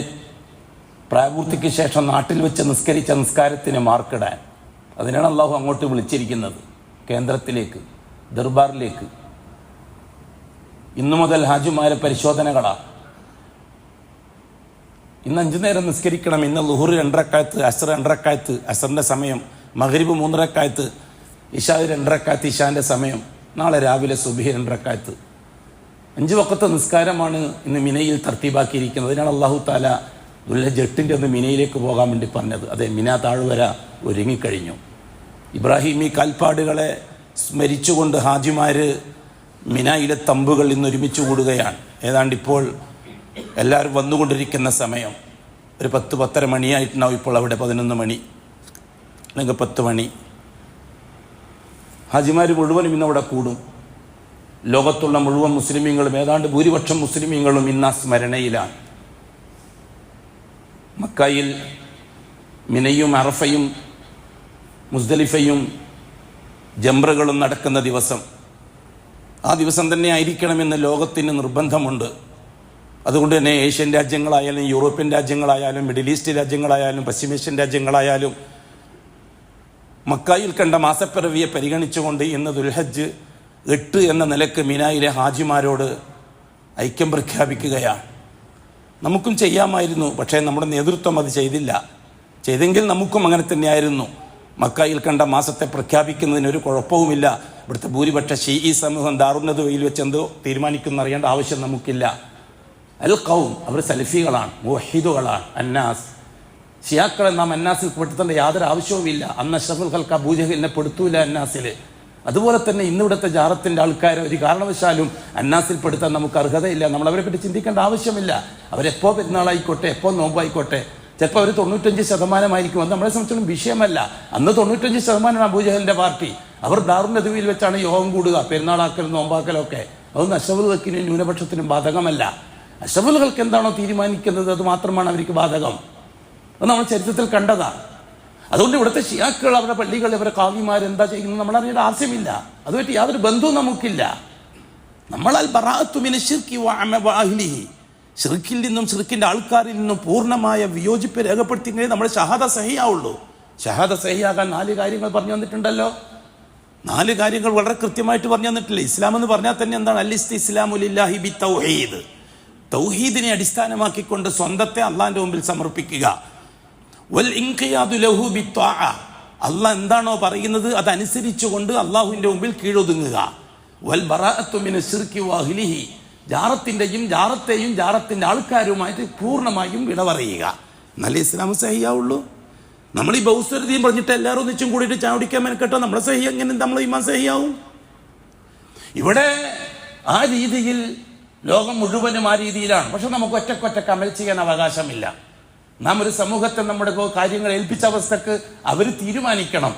പ്രായപൂർത്തിക്ക് ശേഷം നാട്ടിൽ വെച്ച് നിസ്കരിച്ച നിസ്കാരത്തിന് മാർക്കിടാൻ, അതിനാണ് അള്ളാഹു അങ്ങോട്ട് വിളിച്ചിരിക്കുന്നത്, കേന്ദ്രത്തിലേക്ക്, ദർബാറിലേക്ക്. ഇന്നു മുതൽ ഹാജിമാരെ പരിശോധനകളാണ്. ഇന്ന് 5 നേരം നിസ്കരിക്കണം. ഇന്ന് ളുഹുർ 2 റക്അത്ത്, അസ്ർ 2 റക്അത്ത്, അസ്റിൻ്റെ സമയം, മഗ്രിബ് 3 റക്അത്ത്, ഇശാ 2 റക്അത്ത്, ഇശാൻ്റെ സമയം, നാളെ രാവിലെ സുബ്ഹി 2 റക്അത്ത്. 5 വഖത്ത് നിസ്കാരമാണ് ഇന്ന് മിനയിൽ തർത്തീബാക്കിയിരിക്കുന്നത്. അതിനാണ് അല്ലാഹു തആല ദുൽഹജ്ജ് 8 അന്ന് മിനയിലേക്ക് പോകാൻ വേണ്ടി പറഞ്ഞത്. അതെ, മിന താഴ്വര ഒരുങ്ങിക്കഴിഞ്ഞു. ഇബ്രാഹിമി കാൽപ്പാടുകളെ സ്മരിച്ചുകൊണ്ട് ഹാജിമാർ മിനായിലെ തമ്പുകൾ ഇന്ന് ഒരുമിച്ച് കൂടുകയാണ്. ഏതാണ്ടിപ്പോൾ എല്ലാവരും വന്നുകൊണ്ടിരിക്കുന്ന സമയം ഒരു 10-10:30 മണിയായിട്ടുണ്ടാവും. ഇപ്പോൾ അവിടെ 11 മണി അല്ലെങ്കിൽ 10 മണി. ഹാജിമാർ മുഴുവനും ഇന്നവിടെ കൂടും. ലോകത്തുള്ള മുഴുവൻ മുസ്ലിമീങ്ങളും, ഏതാണ്ട് ഭൂരിപക്ഷം മുസ്ലിമീങ്ങളും ഇന്ന് സ്മരണയിലാണ്. മക്കയിൽ മിനയും അറഫയും മുസ്ദലിഫയും ജംറകളും നടക്കുന്ന ദിവസം, ആ ദിവസം തന്നെ ആയിരിക്കണമെന്ന് ലോകത്തിന് നിർബന്ധമുണ്ട്. അതുകൊണ്ട് തന്നെ ഏഷ്യൻ രാജ്യങ്ങളായാലും യൂറോപ്യൻ രാജ്യങ്ങളായാലും മിഡിൽ ഈസ്റ്റ് രാജ്യങ്ങളായാലും പശ്ചിമേഷ്യൻ രാജ്യങ്ങളായാലും മക്കായിൽ കണ്ട മാസപ്പിറവിയെ പരിഗണിച്ചുകൊണ്ട് ഇന്ന് ദുൽഹജ്ജ് 8 എന്ന നിലക്ക് മിനായിലെ ഹാജിമാരോട് ഐക്യം പ്രഖ്യാപിക്കുകയാണ്. നമുക്കും ചെയ്യാമായിരുന്നു, പക്ഷേ നമ്മുടെ നേതൃത്വം അത് ചെയ്തില്ല. ചെയ്തെങ്കിൽ നമുക്കും അങ്ങനെ തന്നെയായിരുന്നു. മക്കായിൽ കണ്ട മാസത്തെ പ്രഖ്യാപിക്കുന്നതിനൊരു കുഴപ്പവുമില്ല. ഇവിടുത്തെ ഭൂരിപക്ഷ ഷീഈ സമൂഹം ദാറുന്നതുവയിൽ വെച്ച് എന്തോ തീരുമാനിക്കുന്ന അറിയേണ്ട ആവശ്യം നമുക്കില്ല. അൽ ഖൗം, അവർ സലഫികളാണ്, മുവഹിദുകളാണ്. അന്നാസ്, ഷിയാക്കളെ നാം അന്നാസിൽ പെടുത്തേണ്ട യാതൊരു ആവശ്യവുമില്ല. അന്ന് അഷ്റഫുൽ ഖൽഖ് അബൂജഹലിനെ പെടുത്തൂല അന്നാസിൽ. അതുപോലെ തന്നെ ഇന്നിവിടുത്തെ ജാറത്തിൻ്റെ ആൾക്കാരെ ഒരു കാരണവശാലും അന്നാസിൽപ്പെടുത്താൻ നമുക്ക് അർഹതയില്ല. നമ്മളവരെ പറ്റി ചിന്തിക്കേണ്ട ആവശ്യമില്ല. അവരെപ്പോൾ പെരുന്നാളായിക്കോട്ടെ, എപ്പോൾ നോമ്പായിക്കോട്ടെ, ചിലപ്പോൾ അവർ 95% അത് നമ്മളെ സംബന്ധിച്ചൊന്നും വിഷയമല്ല. അന്ന് 95% അബൂജഹലിൻ്റെ പാർട്ടി. അവർ ദാറുൽ നദവിയിൽ വെച്ചാണ് യോഗം കൂടുക, പെരുന്നാളാക്കലും നോമ്പാക്കലൊക്കെ. അതൊന്നും അശറഫുകൾക്കിനും ന്യൂനപക്ഷത്തിനും ബാധകമല്ല. അശറഫുകൾക്ക് എന്താണോ തീരുമാനിക്കുന്നത് അത് മാത്രമാണ് അവർക്ക് ബാധകം. അത് നമ്മൾ ചരിത്രത്തിൽ കണ്ടതാണ്. അതുകൊണ്ട് ഇവിടുത്തെ ഷിയാക്കൾ, അവരുടെ പള്ളികൾ, അവരുടെ കാവിമാർ എന്താ ചെയ്യുന്നത് നമ്മളറിയേണ്ട ആവശ്യമില്ല. അതുപറ്റി യാതൊരു ബന്ധവും നമുക്കില്ല. നമ്മളാൽ ബറാഅത്തു മിന ശിർക്കി വഅഹ്ലിഹി, ഷിർക്കിൽ നിന്നും ഷിർക്കിൻ്റെ ആൾക്കാരിൽ നിന്നും പൂർണ്ണമായ വിയോജിപ്പ് രേഖപ്പെടുത്തിയെങ്കിലേ നമ്മുടെ ഷഹാദ സഹിയാവുള്ളൂ. ഷഹാദ സഹിയാകാൻ 4 കാര്യങ്ങൾ പറഞ്ഞു തന്നിട്ടുണ്ടല്ലോ. 4 കാര്യങ്ങൾ വളരെ കൃത്യമായിട്ട് പറഞ്ഞു തന്നിട്ടില്ല. ഇസ്ലാം എന്ന് പറഞ്ഞാൽ തന്നെ എന്താണ്? അൽ-ഇസ്തിസ്ലാമു ലില്ലാഹി ബിത്തൗഹീദ്, തൗഹീദിനെ അടിസ്ഥാനമാക്കിക്കൊണ്ട് സ്വന്തത്തെ അള്ളാഹിന്റെ മുമ്പിൽ സമർപ്പിക്കുക. വൽ ഇൻഖിയാദു ലഹു ബിത്വാഅ, അള്ളാഹ് എന്താണോ പറയുന്നത് അതനുസരിച്ചുകൊണ്ട് അള്ളാഹുവിൻ്റെ മുമ്പിൽ കീഴൊതുങ്ങുക. വൽ ബറാഅത്തു മിന ശിർക്കി വഅഹ്ലിഹി, ജാറത്തിൻ്റെയും ജാറത്തെയും ജാറത്തിൻ്റെ ആൾക്കാരുമായിട്ട് പൂർണ്ണമായും വിട പറയുക. നല്ല ഇസ്ലാം സഹിയാവുള്ളൂ. നമ്മൾ ഈ ബൗസ്വരതയും പറഞ്ഞിട്ട് എല്ലാവരും ഒന്നിച്ചും കൂടിയിട്ട് ചാവടിക്കാൻ മെനക്കെട്ടോ നമ്മളെ സഹി എങ്ങനെ നമ്മളെ ഈമാൻ സഹിയാവും? ഇവിടെ ആ രീതിയിൽ ലോകം മുഴുവനും ആ രീതിയിലാണ്. പക്ഷെ നമുക്ക് ഒറ്റക്കൊറ്റക്ക് അമൽ ചെയ്യാൻ അവകാശമില്ല. നാം ഒരു സമൂഹത്തെ നമ്മുടെ കാര്യങ്ങൾ ഏൽപ്പിച്ച അവസ്ഥക്ക് അവർ തീരുമാനിക്കണം.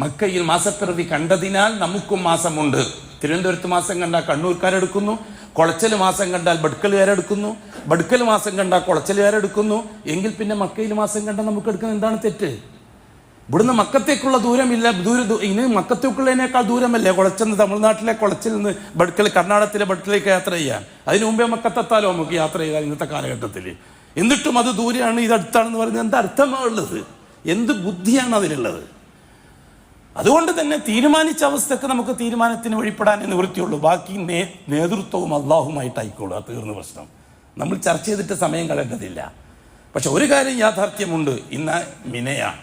മക്കയിൽ മാസപ്പിറവി കണ്ടതിനാൽ നമുക്കും മാസമുണ്ട്. തിരുവനന്തപുരത്ത് മാസം കണ്ടാൽ കണ്ണൂർക്കാരെടുക്കുന്നു, കുളച്ചൽ മാസം കണ്ടാൽ ബഡ്ക്കലുകാരെടുക്കുന്നു, ബഡ്ക്കൽ മാസം കണ്ടാൽ കുളച്ചലുകാരെടുക്കുന്നു. എങ്കിൽ പിന്നെ മക്കയിൽ മാസം കണ്ടാൽ നമുക്ക് എടുക്കുന്നത് എന്താണ് തെറ്റ്? ഇവിടുന്ന് മക്കത്തേക്കുള്ള ദൂരമില്ല. ഇനി മക്കത്തേക്കുള്ളതിനേക്കാൾ ദൂരമല്ലേ കുളച്ചെന്ന് തമിഴ്നാട്ടിലെ കുളച്ചിൽ നിന്ന് ബഡ്ക്കൽ, കർണാടകത്തിലെ ബഡ്ക്കലേക്ക് യാത്ര ചെയ്യാൻ. അതിനു മുമ്പേ മക്കത്തെത്താലോ നമുക്ക് യാത്ര ചെയ്യാൻ ഇന്നത്തെ കാലഘട്ടത്തിൽ. എന്നിട്ടും അത് ദൂരെയാണ്, ഇത് അടുത്താണെന്ന് പറയുന്നത് എന്ത് അർത്ഥമാണ് ഉള്ളത്? എന്ത് ബുദ്ധിയാണ് അതിലുള്ളത്? അതുകൊണ്ട് തന്നെ തീരുമാനിച്ച അവസ്ഥക്ക് നമുക്ക് തീരുമാനത്തിന് വഴിപ്പെടാനേ നിവൃത്തിയുള്ളൂ. ബാക്കി നേതൃത്വവും അള്ളാഹുമായിട്ടായിക്കോളൂ. അത് തീർന്ന പ്രശ്നം. നമ്മൾ ചർച്ച ചെയ്തിട്ട് സമയം കളയേണ്ടതില്ല. പക്ഷെ ഒരു കാര്യം യാഥാർത്ഥ്യമുണ്ട്. ഇന്ന് മിനയാണ്,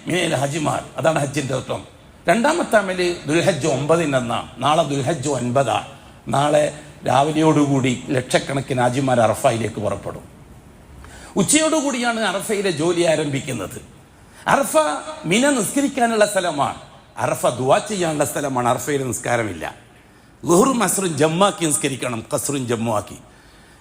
മിനയിലെ ഹജിമാർ, അതാണ് ഹജ്ജിൻ്റെ അർത്ഥം. രണ്ടാമത്തെ അമല് ദുൽഹജ്ജ് 9 നാളെ ദുൽഹജ്ജ് 9. നാളെ രാവിലെയോടുകൂടി ലക്ഷക്കണക്കിന് ഹാജിമാർ അറഫയിലേക്ക് പുറപ്പെടും. ഉച്ചയോടുകൂടിയാണ് അറഫയിലെ ജോലി ആരംഭിക്കുന്നത്. അറഫ മിന നിസ്കരിക്കാനുള്ള സ്ഥലമാണ്, അറഫ ദുആ ചെയ്യാനുള്ള സ്ഥലമാണ്. അറഫയിൽ നിസ്കാരമില്ല. ളുഹറും അസ്റും ജമ്മാക്കി നിസ്കരിക്കണം, ഖസ്റും ജമ്മുവാക്കി.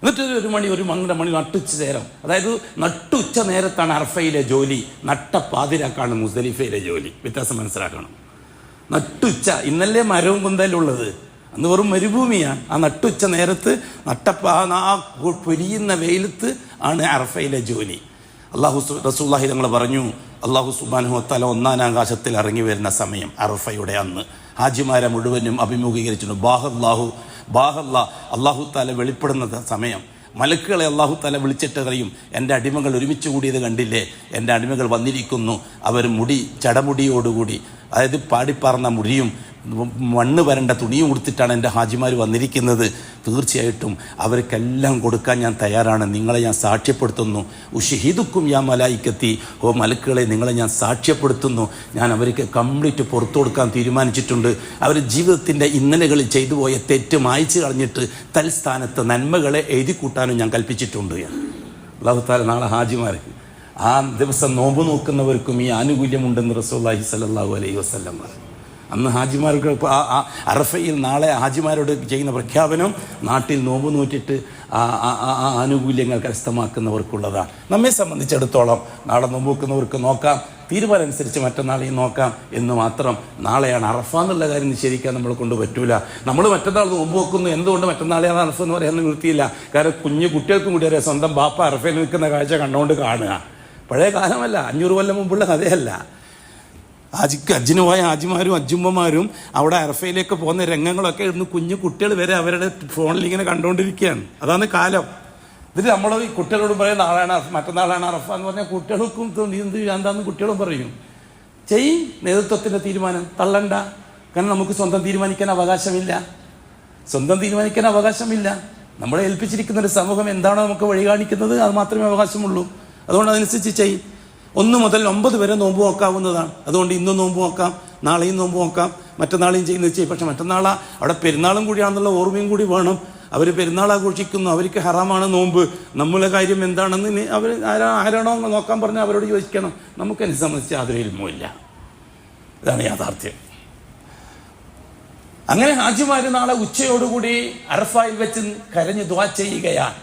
എന്നിട്ട് 1 മണി 1 മണി നട്ടുച്ച നേരം, അതായത് നട്ടുച്ച നേരത്താണ് അറഫയിലെ ജോലി. നട്ടപ്പാതിരാക്കാണ് മുസ്ദലിഫയിലെ ജോലി. വ്യത്യാസം മനസ്സിലാക്കണം. നട്ടുച്ച, ഇന്നല്ലേ മരവും കുന്തലുള്ളത്, അന്ന് വെറും മരുഭൂമിയാണ്. ആ നട്ടുച്ച നേരത്ത് ആ പൊരിയുന്ന വെയിലത്ത് ആണ് അറഫയിലെ ജോലി. റസൂലുള്ളാഹി തങ്ങൾ പറഞ്ഞു, അല്ലാഹു സുബ്ഹാനഹു വ തആല 1-ാം ആകാശത്തിൽ ഇറങ്ങി വരുന്ന സമയം അറഫയുടെ അന്ന് ഹാജിമാരെ മുഴുവനും അഭിമുഖീകരിച്ചിട്ടുണ്ട്. അല്ലാഹു തആല വെളിപ്പെടുന്ന സമയം. മലക്കുകളെ അല്ലാഹു തആല വിളിച്ചിട്ട് പറയും, എൻ്റെ അടിമകൾ ഒരുമിച്ച് കൂടിയത് കണ്ടില്ലേ? എൻ്റെ അടിമകൾ വന്നിരിക്കുന്നു. അവർ ചടമുടിയോടുകൂടി, അതായത് പാടിപ്പാർന്ന മുടിയും മണ്ണ് വരേണ്ട തുണിയും കൊടുത്തിട്ടാണ് എൻ്റെ ഹാജിമാർ വന്നിരിക്കുന്നത്. തീർച്ചയായിട്ടും അവർക്കെല്ലാം കൊടുക്കാൻ ഞാൻ തയ്യാറാണ്. നിങ്ങളെ ഞാൻ സാക്ഷ്യപ്പെടുത്തുന്നു. ഉഷഹിദുക്കും യാ മലായിക്കത്തി, ഓ മലക്കുകളെ നിങ്ങളെ ഞാൻ സാക്ഷ്യപ്പെടുത്തുന്നു. ഞാൻ അവർക്ക് കംപ്ലീറ്റ് പുറത്തു കൊടുക്കാൻ തീരുമാനിച്ചിട്ടുണ്ട്. അവർ ജീവിതത്തിൻ്റെ ഇന്നലകളിൽ ചെയ്തു പോയ തെറ്റ് മായ്ച്ചു കളഞ്ഞിട്ട് തൽസ്ഥാനത്ത് നന്മകളെ എഴുതി കൂട്ടാനും ഞാൻ കൽപ്പിച്ചിട്ടുണ്ട്. അല്ലാഹു തആല നാളെ ഹാജിമാർക്ക്, ആ ദിവസം നോമ്പ് നോക്കുന്നവർക്കും ഈ ആനുകൂല്യമുണ്ടെന്ന് റസൂലുള്ളാഹി സ്വല്ലല്ലാഹു അലൈഹി വസല്ലം പറഞ്ഞു. അന്ന് ഹാജിമാർക്ക് അറഫയിൽ നാളെ ഹാജിമാരോട് ചെയ്യുന്ന പ്രഖ്യാപനം നാട്ടിൽ നോമ്പ് നോറ്റിട്ട് ആനുകൂല്യങ്ങൾ കരസ്ഥമാക്കുന്നവർക്കുള്ളതാണ്. നമ്മെ സംബന്ധിച്ചിടത്തോളം നാളെ നോമ്പ് നോക്കുന്നവർക്ക് നോക്കാം, തീരുമാനം അനുസരിച്ച് മറ്റന്നാളെയും നോക്കാം എന്ന് മാത്രം. നാളെയാണ് അറഫ എന്നുള്ള കാര്യം നിഷേധിക്കാൻ നമ്മളെ കൊണ്ട് പറ്റൂല. നമ്മൾ മറ്റന്നാൾ നോമ്പ് നോക്കുന്നു, എന്തുകൊണ്ട് മറ്റന്നാളെയാണ് അറഫ എന്ന് പറയാൻ നിവൃത്തിയില്ല. കാരണം കുഞ്ഞു കുട്ടികൾക്കും കൂടി അറിയാം സ്വന്തം ബാപ്പ അറഫയിൽ നിൽക്കുന്ന കാഴ്ച കണ്ടുകൊണ്ട് കാണുക. പഴയ കാലമല്ല, 500 കൊല്ലം മുമ്പുള്ള കഥയല്ല. ഹജ്ജിന് പോയ ഹാജിമാരും അജ്ജുമ്മമാരും അവിടെ അറഫയിലേക്ക് പോകുന്ന രംഗങ്ങളൊക്കെ ഇന്ന് കുഞ്ഞു കുട്ടികൾ വരെ അവരുടെ ഫോണിൽ ഇങ്ങനെ കണ്ടുകൊണ്ടിരിക്കുകയാണ്. അതാണ് കാലം. എന്നിട്ട് നമ്മൾ ഈ കുട്ടികളോട് പറയും നാളെയാണ് മറ്റന്നാളാണ് അറഫ എന്ന് പറഞ്ഞാൽ കുട്ടികൾക്കും എന്ത് എന്താന്ന് കുട്ടികളും പറയും. നേതൃത്വത്തിൻ്റെ തീരുമാനം തള്ളണ്ട. കാരണം നമുക്ക് സ്വന്തം തീരുമാനിക്കാൻ അവകാശമില്ല. നമ്മളെ ഏൽപ്പിച്ചിരിക്കുന്ന ഒരു സമൂഹം എന്താണോ നമുക്ക് വഴി കാണിക്കുന്നത് അത് മാത്രമേ അവകാശമുള്ളൂ. അതുകൊണ്ട് അതനുസരിച്ച് 1 മുതൽ 9 വരെ നോമ്പ് നോക്കാവുന്നതാണ്. അതുകൊണ്ട് ഇന്നും നോമ്പ് നോക്കാം, നാളെയും നോമ്പ് നോക്കാം, മറ്റന്നാളെയും ചെയ്യുന്നത് ചെയ്യും. പക്ഷെ മറ്റന്നാളാ അവിടെ പെരുന്നാളും കൂടിയാണെന്നുള്ള ഓർമ്മയും കൂടി വേണം. അവർ പെരുന്നാൾ ആഘോഷിക്കുന്നു, അവർക്ക് ഹറാമാണ് നോമ്പ്. നമ്മളെ കാര്യം എന്താണെന്ന് അവർ ആരാണോ നോക്കാൻ പറഞ്ഞാൽ അവരോട് ചോദിക്കണം. നമുക്കതിനെ സംബന്ധിച്ച് യാതൊരു ഇൽമുമില്ല. ഇതാണ് യാഥാർത്ഥ്യം. അങ്ങനെ ഹാജിമാര് നാളെ ഉച്ചയോടുകൂടി അറഫായിൽ വെച്ച് കരഞ്ഞ് ദുആ ചെയ്യുകയാണ്.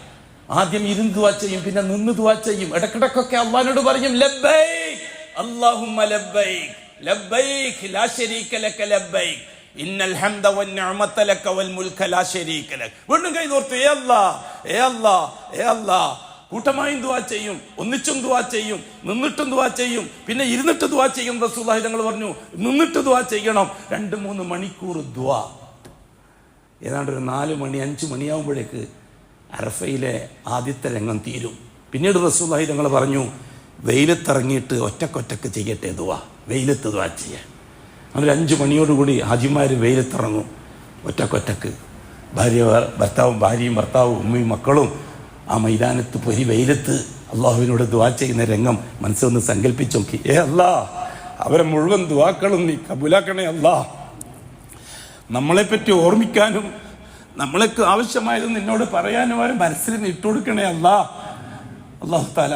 ആദ്യം ഇരുന്ന് ദുആ ചെയ്യും, പിന്നെ നിന്ന് ദുആ ചെയ്യും. ഇടക്കിടക്കൊക്കെ അള്ളാഹിനോട് പറയും ലബ്ബൈക് അല്ലാഹുമ്മ ലബ്ബൈക് ലബ്ബൈക് ലാ ശരീക ലക ലബ്ബൈക് ഇന്നൽ ഹംദ വൻ നിഅമത ലക വൽ മുൽക ലാ ശരീക ലക. വീണ്ടും കൈ നോർത്ത് ഏ അല്ലാഹ് ഏ അല്ലാഹ് ഏ അല്ലാഹ്. കൂട്ടമായും ദുആ ചെയ്യും, ഒന്നിച്ചും ദുആ ചെയ്യും, നിന്നിട്ടും ദുആ ചെയ്യും, പിന്നെ ഇരുന്നിട്ട് ദുആ ചെയ്യും. റസൂലുള്ളാഹി തങ്ങൾ പറഞ്ഞു നിന്നിട്ട് ദുആ ചെയ്യണം. 2-3 മണിക്കൂർ ദുആ. ഏതാണ്ട് ഒരു 4 മണി 5 മണിയാവുമ്പോഴേക്ക് അറഫയിലെ ആദ്യത്തെ രംഗം തീരും. പിന്നീട് റസൂലുള്ളാഹി തങ്ങൾ പറഞ്ഞു വെയിലത്തിറങ്ങിയിട്ട് ഒറ്റക്കൊറ്റക്ക് ചെയ്യട്ടെ ദുആ, വെയിലത്ത് ദുആ ചെയ്യാൻ. അങ്ങനെ 5 മണിയോടുകൂടി ഹാജിമാർ വെയിലത്തിറങ്ങും ഒറ്റക്കൊറ്റക്ക്. ഭാര്യയും ഭർത്താവും ഉമ്മയും മക്കളും ആ മൈതാനത്ത് പൊരി വെയിലത്ത് അള്ളാഹുവിനോട് ദുആ ചെയ്യുന്ന രംഗം മനസ്സൊന്ന് സങ്കല്പിച്ച് നോക്കി. ഏ അല്ലാ, അവരെ മുഴുവൻ ദുആക്കളും നീ കബൂലാക്കണേ അല്ലാ. നമ്മളെപ്പറ്റി ഓർമ്മിക്കാനും നമ്മളെക്ക് ആവശ്യമായത് നിന്നോട് പറയാനും അവരെ മനസ്സിൽ ഇട്ടുകൊടുക്കണേ അല്ലാ. അല്ലാഹു തആല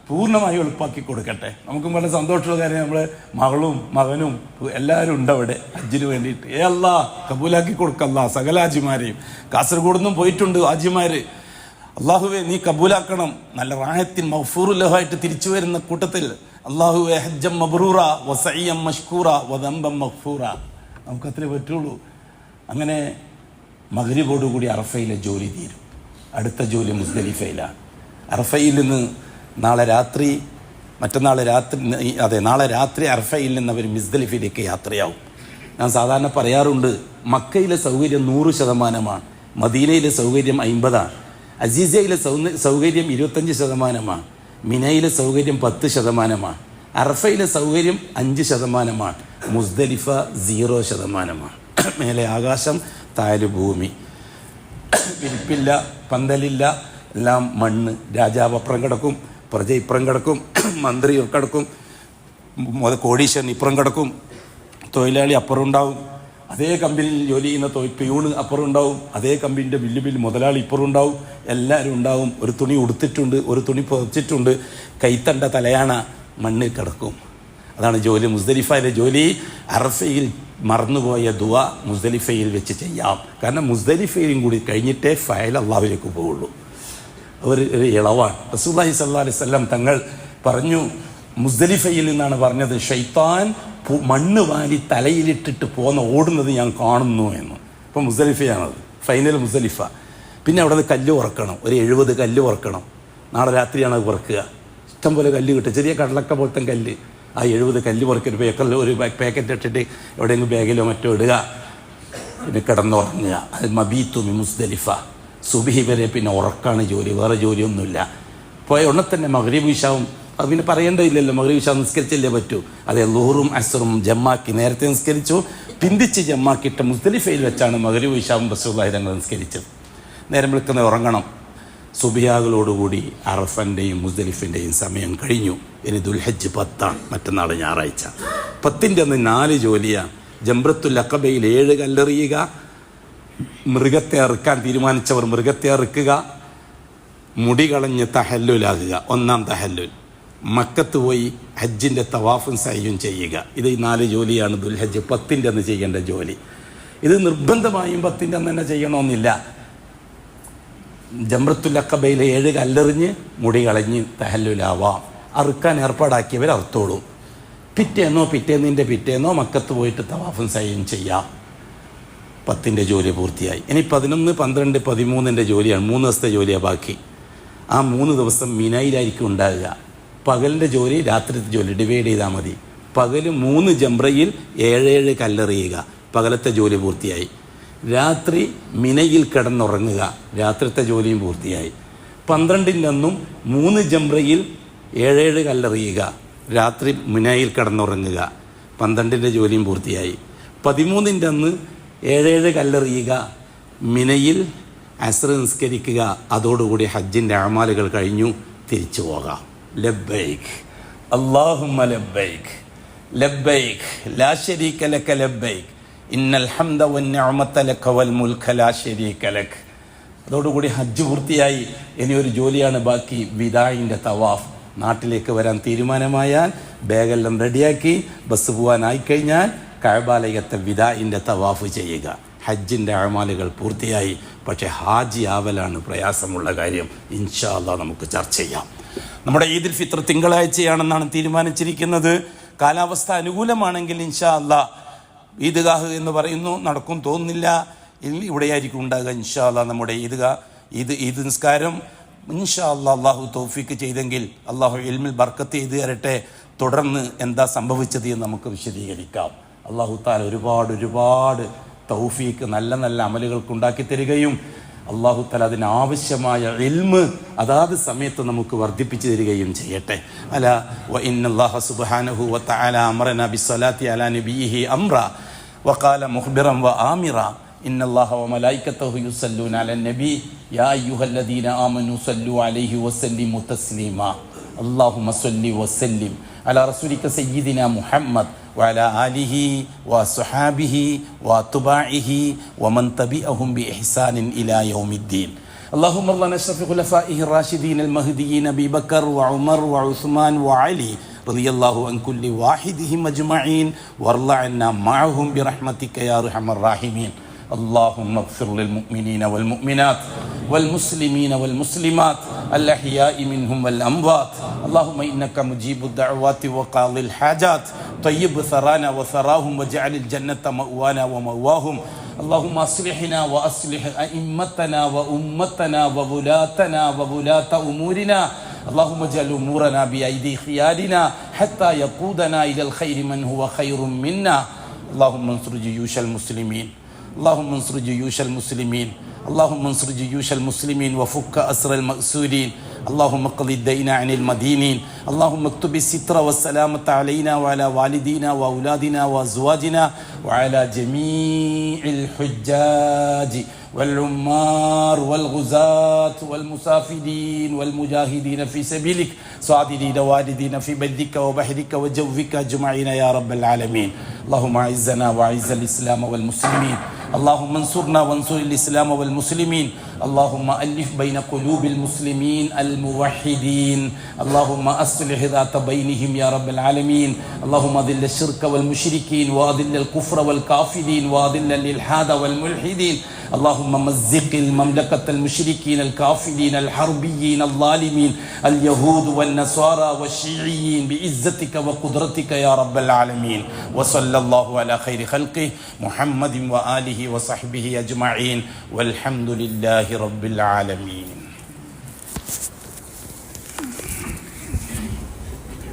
പൂർണ്ണമായി എളുപ്പാക്കി കൊടുക്കട്ടെ. നമുക്കും വളരെ സന്തോഷമുള്ള കാര്യം, നമ്മളെ മകളും മകനും എല്ലാവരും ഉണ്ട് അവിടെ ഹജ്ജിന് വേണ്ടിയിട്ട്. ഏ അല്ലാ, കബൂലാക്കി കൊടുക്കല്ലാ സകല ഹാജിമാരെയും. കാസർഗോഡ് നിന്നും പോയിട്ടുണ്ട് ഹാജിമാര്. അള്ളാഹുവെ നീ കബൂലാക്കണം. നല്ല റാഹത്തിൻ മഗ്ഫൂറുല്ലഹായിട്ട് തിരിച്ചു വരുന്ന കൂട്ടത്തിൽ അള്ളാഹുവെ ഹജ്ജം മബ്റൂറ വസഇയം മഷ്കൂറ വദംബം മഗ്ഫൂറ. നമുക്കത്രേ പറ്റുള്ളൂ. അങ്ങനെ മഗ്രിബോടുകൂടി അറഫയിലെ ജോലി തീരും. അടുത്ത ജോലി മുസ്ദലിഫയിലാണ്. അറഫയിൽ നിന്ന് നാളെ രാത്രി അറഫയിൽ നിന്ന് അവർ മുസ്ദലിഫയിലേക്ക് യാത്രയാവും. ഞാൻ സാധാരണ പറയാറുണ്ട്, മക്കയിലെ സൗകര്യം 100%, മദീനയിലെ സൗകര്യം 50%, അസീസയിലെ സൗകര്യം 25%, മിനയിലെ സൗകര്യം 10%, അറഫയിലെ സൗകര്യം 5%, മുസ്ദലിഫ 0%. മേലെ ആകാശം, താഴെ ഭൂമി, വിരിപ്പില്ല, പന്തലില്ല, എല്ലാം മണ്ണ്. രാജാവ് അപ്പുറം കിടക്കും, പ്രജ ഇപ്പുറം കിടക്കും, മന്ത്രി കിടക്കും, കോടീശ്വരൻ ഇപ്പുറം കിടക്കും, തൊഴിലാളി അപ്പുറം ഉണ്ടാവും, അതേ കമ്പനിയിൽ ജോലി ചെയ്യുന്ന പ്യൂണ് അപ്പുറം ഉണ്ടാവും, അതേ കമ്പനിൻ്റെ ബില്ല് മുതലാളി ഇപ്പുറം ഉണ്ടാവും, എല്ലാവരും ഉണ്ടാവും. ഒരു തുണി ഉടുത്തിട്ടുണ്ട്, ഒരു തുണി പുതച്ചിട്ടുണ്ട്, കൈത്തണ്ട തലയാണ മണ്ണിൽ കിടക്കും. അതാണ് ജോലി. മുസ്ദലിഫയിലെ ജോലി. അറഫയിൽ മറന്നുപോയ ദുആ മുസ്ദലിഫയിൽ വെച്ച് ചെയ്യാം. കാരണം മുസ്ദലിഫയിലും കൂടി കഴിഞ്ഞിട്ടേ ഫയൽ അള്ളാഹുവിലേക്ക് പോവുള്ളൂ. ഒരു ഇളവാണ്. റസൂലുള്ളാഹി സ്വല്ലല്ലാഹു അലൈഹി വസല്ലം തങ്ങൾ പറഞ്ഞു, മുസ്ദലിഫയിൽ നിന്നാണ് പറഞ്ഞത്, ഷൈത്താൻ മണ്ണ് വാരി തലയിലിട്ടിട്ട് ഓടുന്നത് ഞാൻ കാണുന്നു എന്ന്. ഇപ്പം മുസ്ദലിഫയാണത്, ഫൈനൽ മുസ്ദലിഫ. പിന്നെ അവിടെ നിന്ന് കല്ല് ഉറക്കണം, ഒരു 70 കല്ല് ഉറക്കണം. നാളെ രാത്രിയാണ് അത് ഉറക്കുക. ഇഷ്ടംപോലെ കല്ല് കിട്ടും, ചെറിയ കടലക്ക പോലത്തെ കല്ല്. ആ 70 കല്ല് ഉറക്കി ഒരു പാക്കറ്റ് ഇട്ടിട്ട് എവിടെയെങ്കിലും ബാഗിലോ മറ്റോ ഇടുക, പിന്നെ കിടന്നുറങ്ങുക. അത് മബീത്തു മി മുസ്ദലിഫ. സുബഹി വരെ പിന്നെ ഉറക്കാണ് ജോലി, വേറെ ജോലിയൊന്നുമില്ല. പോയ ഉടനെ തന്നെ മഗ്രിബ് ഇശാവും, അത് പിന്നെ പറയേണ്ടതില്ലല്ലോ, മഗ്രിബ് ഇശാ നിസ്കരിച്ചല്ലേ പറ്റൂ. അതെ, ളുഹറും അസ്റും ജമ്മാക്കി നേരത്തെ നിസ്കരിച്ചു, പിന്തിച്ച് ജമ്മാക്കിയിട്ട് മുസ്ദലിഫയിൽ വെച്ചാണ് മഗ്രിബ് ഇശാവും റസൂലുള്ളാഹി തങ്ങൾ നിസ്കരിച്ചത്. നേരം വിളിക്കുന്ന ഉറങ്ങണം. സുബിയാകളോടുകൂടി അറഫൻ്റെയും മുസ്ദലിഫിൻ്റെയും സമയം കഴിഞ്ഞു. ഇനി ദുൽഹജ്ജ് 10 മറ്റന്നാൾ ഞായറാഴ്ച. 10ൻ്റെ അന്ന് 4 ജോലിയാണ്. ജംറത്തുൽ അഖബയിൽ 7 കല്ലെറിയുക, മൃഗത്തെ അറുക്കാൻ തീരുമാനിച്ചവർ മൃഗത്തെ അറുക്കുക, മുടി കളഞ്ഞ് തഹല്ലുലാകുക, 1ാം തഹല്ലുൽ. മക്കത്ത് പോയി ഹജ്ജിൻ്റെ തവാഫും സയ്യും ചെയ്യുക. ഇത് 4 ജോലിയാണ് ദുൽഹജ്ജ് 10ൻ്റെ അന്ന് ചെയ്യേണ്ട ജോലി. ഇത് നിർബന്ധമായും 10ൻ്റെ അന്ന് തന്നെ ചെയ്യണമെന്നില്ല. ജംറത്തുൽ അഖബയിൽ 7 കല്ലെറിഞ്ഞ് മുടി കളഞ്ഞ് തഹല്ലുലാവാം. അറുക്കാൻ ഏർപ്പാടാക്കിയവർ അറുത്തോളും. പിറ്റേന്നോ മക്കത്ത് പോയിട്ട് തവാഫും സയ്യും ചെയ്യാം. 10ൻ്റെ ജോലി പൂർത്തിയായി. ഇനി 11, 12, 13ൻ്റെ ജോലിയാണ്. 3 ദിവസത്തെ ജോലിയാണ് ബാക്കി. ആ 3 ദിവസം മിനയിലായിരിക്കും ഉണ്ടാകുക. പകലിൻ്റെ ജോലി, രാത്രിത്തെ ജോലി ഡിവൈഡ് ചെയ്താൽ മതി. പകല് 3 ജംറയിൽ 7 കല്ലെറിയുക, പകലത്തെ ജോലി പൂർത്തിയായി. രാത്രി മിനയിൽ കിടന്നുറങ്ങുക, രാത്രിത്തെ ജോലിയും പൂർത്തിയായി. 12ൻ്റെ അന്നും 3 ജംറയിൽ 7 കല്ലെറിയുക, രാത്രി മിനയിൽ കിടന്നുറങ്ങുക, 12ൻ്റെ ജോലിയും പൂർത്തിയായി. 13ൻ്റെ അന്ന് 7 കല്ലെറിയുക, മിനയിൽ അസ്ർ നിസ്കരിക്കുക. അതോടുകൂടി ഹജ്ജിൻ്റെ അമാലുകൾ കഴിഞ്ഞു, തിരിച്ചു പോകാം. ലബ്ബൈക് അല്ലാഹുമ്മ ലബ്ബൈക് ലബ്ബൈക് ലാ ശരീക ലക ലബ്ബൈക് ഇന്നൽ ഹംദ വൻ നിഅമത ലക വൽ മുൽക ലാ ശരീക ലക. അതോടുകൂടി ഹജ്ജ് പൂർത്തിയായി. ഇനി ഒരു ജോലിയാണ് ബാക്കി, വിദാഇൻ്റെ തവാഫ്. നാട്ടിലേക്ക് വരാൻ തീരുമാനമായാൽ ബാഗെല്ലാം റെഡിയാക്കി ബസ് പോകാനായിക്കഴിഞ്ഞാൽ കഅബാലയത്തെ വിദാഇൻ്റെ തവാഫ് ചെയ്യുക. ഹജ്ജിൻ്റെ അമാലുകൾ പൂർത്തിയായി. പക്ഷേ ഹാജി ആവലാണ് പ്രയാസമുള്ള കാര്യം. ഇൻഷാ അല്ലാഹ് നമുക്ക് ചർച്ച ചെയ്യാം. നമ്മുടെ ഈദുൽ ഫിത്ർ തിങ്കളാഴ്ചയാണെന്നാണ് തീരുമാനിച്ചിരിക്കുന്നത്. കാലാവസ്ഥ അനുകൂലമാണെങ്കിൽ ഇൻഷാ അല്ലാഹ് ഈദ്ഗാഹ് എന്ന് പറയുന്നു നടക്കും തോന്നുന്നില്ല, ഇവിടെയായിരിക്കും ഉണ്ടാകുക ഇൻഷാ അല്ലാഹ് നമ്മുടെ ഈദ് നിസ്കാരം. ഇൻഷാ അല്ലാഹ് അള്ളാഹു തൗഫീക്ക് ചെയ്തെങ്കിൽ അള്ളാഹു ഇൽമിൽ ബർക്കത്ത് ചെയ്ത് തരട്ടെ. തുടർന്ന് എന്താ സംഭവിച്ചത് എന്ന് നമുക്ക് വിശദീകരിക്കാം. അള്ളാഹു തആല ഒരുപാട് തൗഫീക്ക് നല്ല നല്ല അമലുകൾക്കുണ്ടാക്കി തരികയും അള്ളാഹു തആല അതിനാവശ്യമായ ഇൽമ് അതാത് സമയത്ത് നമുക്ക് വർദ്ധിപ്പിച്ചു തരികയും ചെയ്യട്ടെ. അല വ ഇന്നല്ലാഹ സുബ്ഹാനഹു വ തആല അമറനാ ബിസ്സലാത്തി അലാ നബിയിഹി അംറ വഖാല മുഖ്ബിറൻ വ ആമിറ ഇന്നല്ലാഹ വ മലായികതഹു യുസല്ലൂന അലൻ നബി യാ അയ്യുഹല്ലദീന ആമനൂ സല്ലു അലൈഹി വസല്ലിമു തസ്ലീമാ അല്ലാഹുമ്മ സല്ലി വസല്ലിം അലാ റസൂലിക സയ്യിദിനാ മുഹമ്മദ് وعلى آله وصحابه واتباعه ومن تبعهم بإحسان إلى يوم الدين. اللهم ارض عن أشرف خلفائه الراشدين المهديين أبي بكر وعمر وعثمان وعلي رضي الله عن كل واحدهم أجمعين وارض عنا معهم برحمتك يا أرحم الراحمين. اللهم اغفر للمؤمنين والمؤمنات والمسلمين والمسلمات الأحياء منهم والأموات. اللهم إنك مجيب الدعوات وقاضي الحاجات طيب ثرانا وثراهم واجعل الجنة مأوانا ومأواهم. اللهم أصلحنا وأصلح أئمتنا وأمتنا وولاتنا وولاة أمورنا. اللهم اجعل أمورنا بأيدي خيارنا حتى يقودنا إلى الخير من هو خير منا. اللهم انصر جيوش المسلمين. اللهم انصر جيوش المسلمين. اللهم انصر جيوش المسلمين وفك أسر المأسورين. اللهم اقض الدين عن المدينين. اللهم اكتب الستر والسلامة علينا وعلى والدينا وأولادنا وأزواجنا وعلى جميع الحجاج والعمار والغزاة والمسافرين والمجاهدين في سبيلك صادرين والدين في بلدك وبحرك وجوك أجمعين يا رب العالمين. اللهم أعزنا وأعز الإسلام والمسلمين. اللهم انصرنا وانصر الإسلام والمسلمين. اللهم ألف بين قلوب المسلمين الموحدين. اللهم أصلح ذات بينهم يا رب العالمين. اللهم أذل الشرك والمشركين وأذل الكفر والكافرين وأذل الإلحاد والملحدين. اللهم مزق المملكة المشركين الكافرين الحربيين الظالمين اليهود والنصارى والشيعيين بعزتك وقدرتك يا رب العالمين. وصلى الله على خير خلقه محمد وآله وصحبه أجمعين والحمد لله رب العالمين.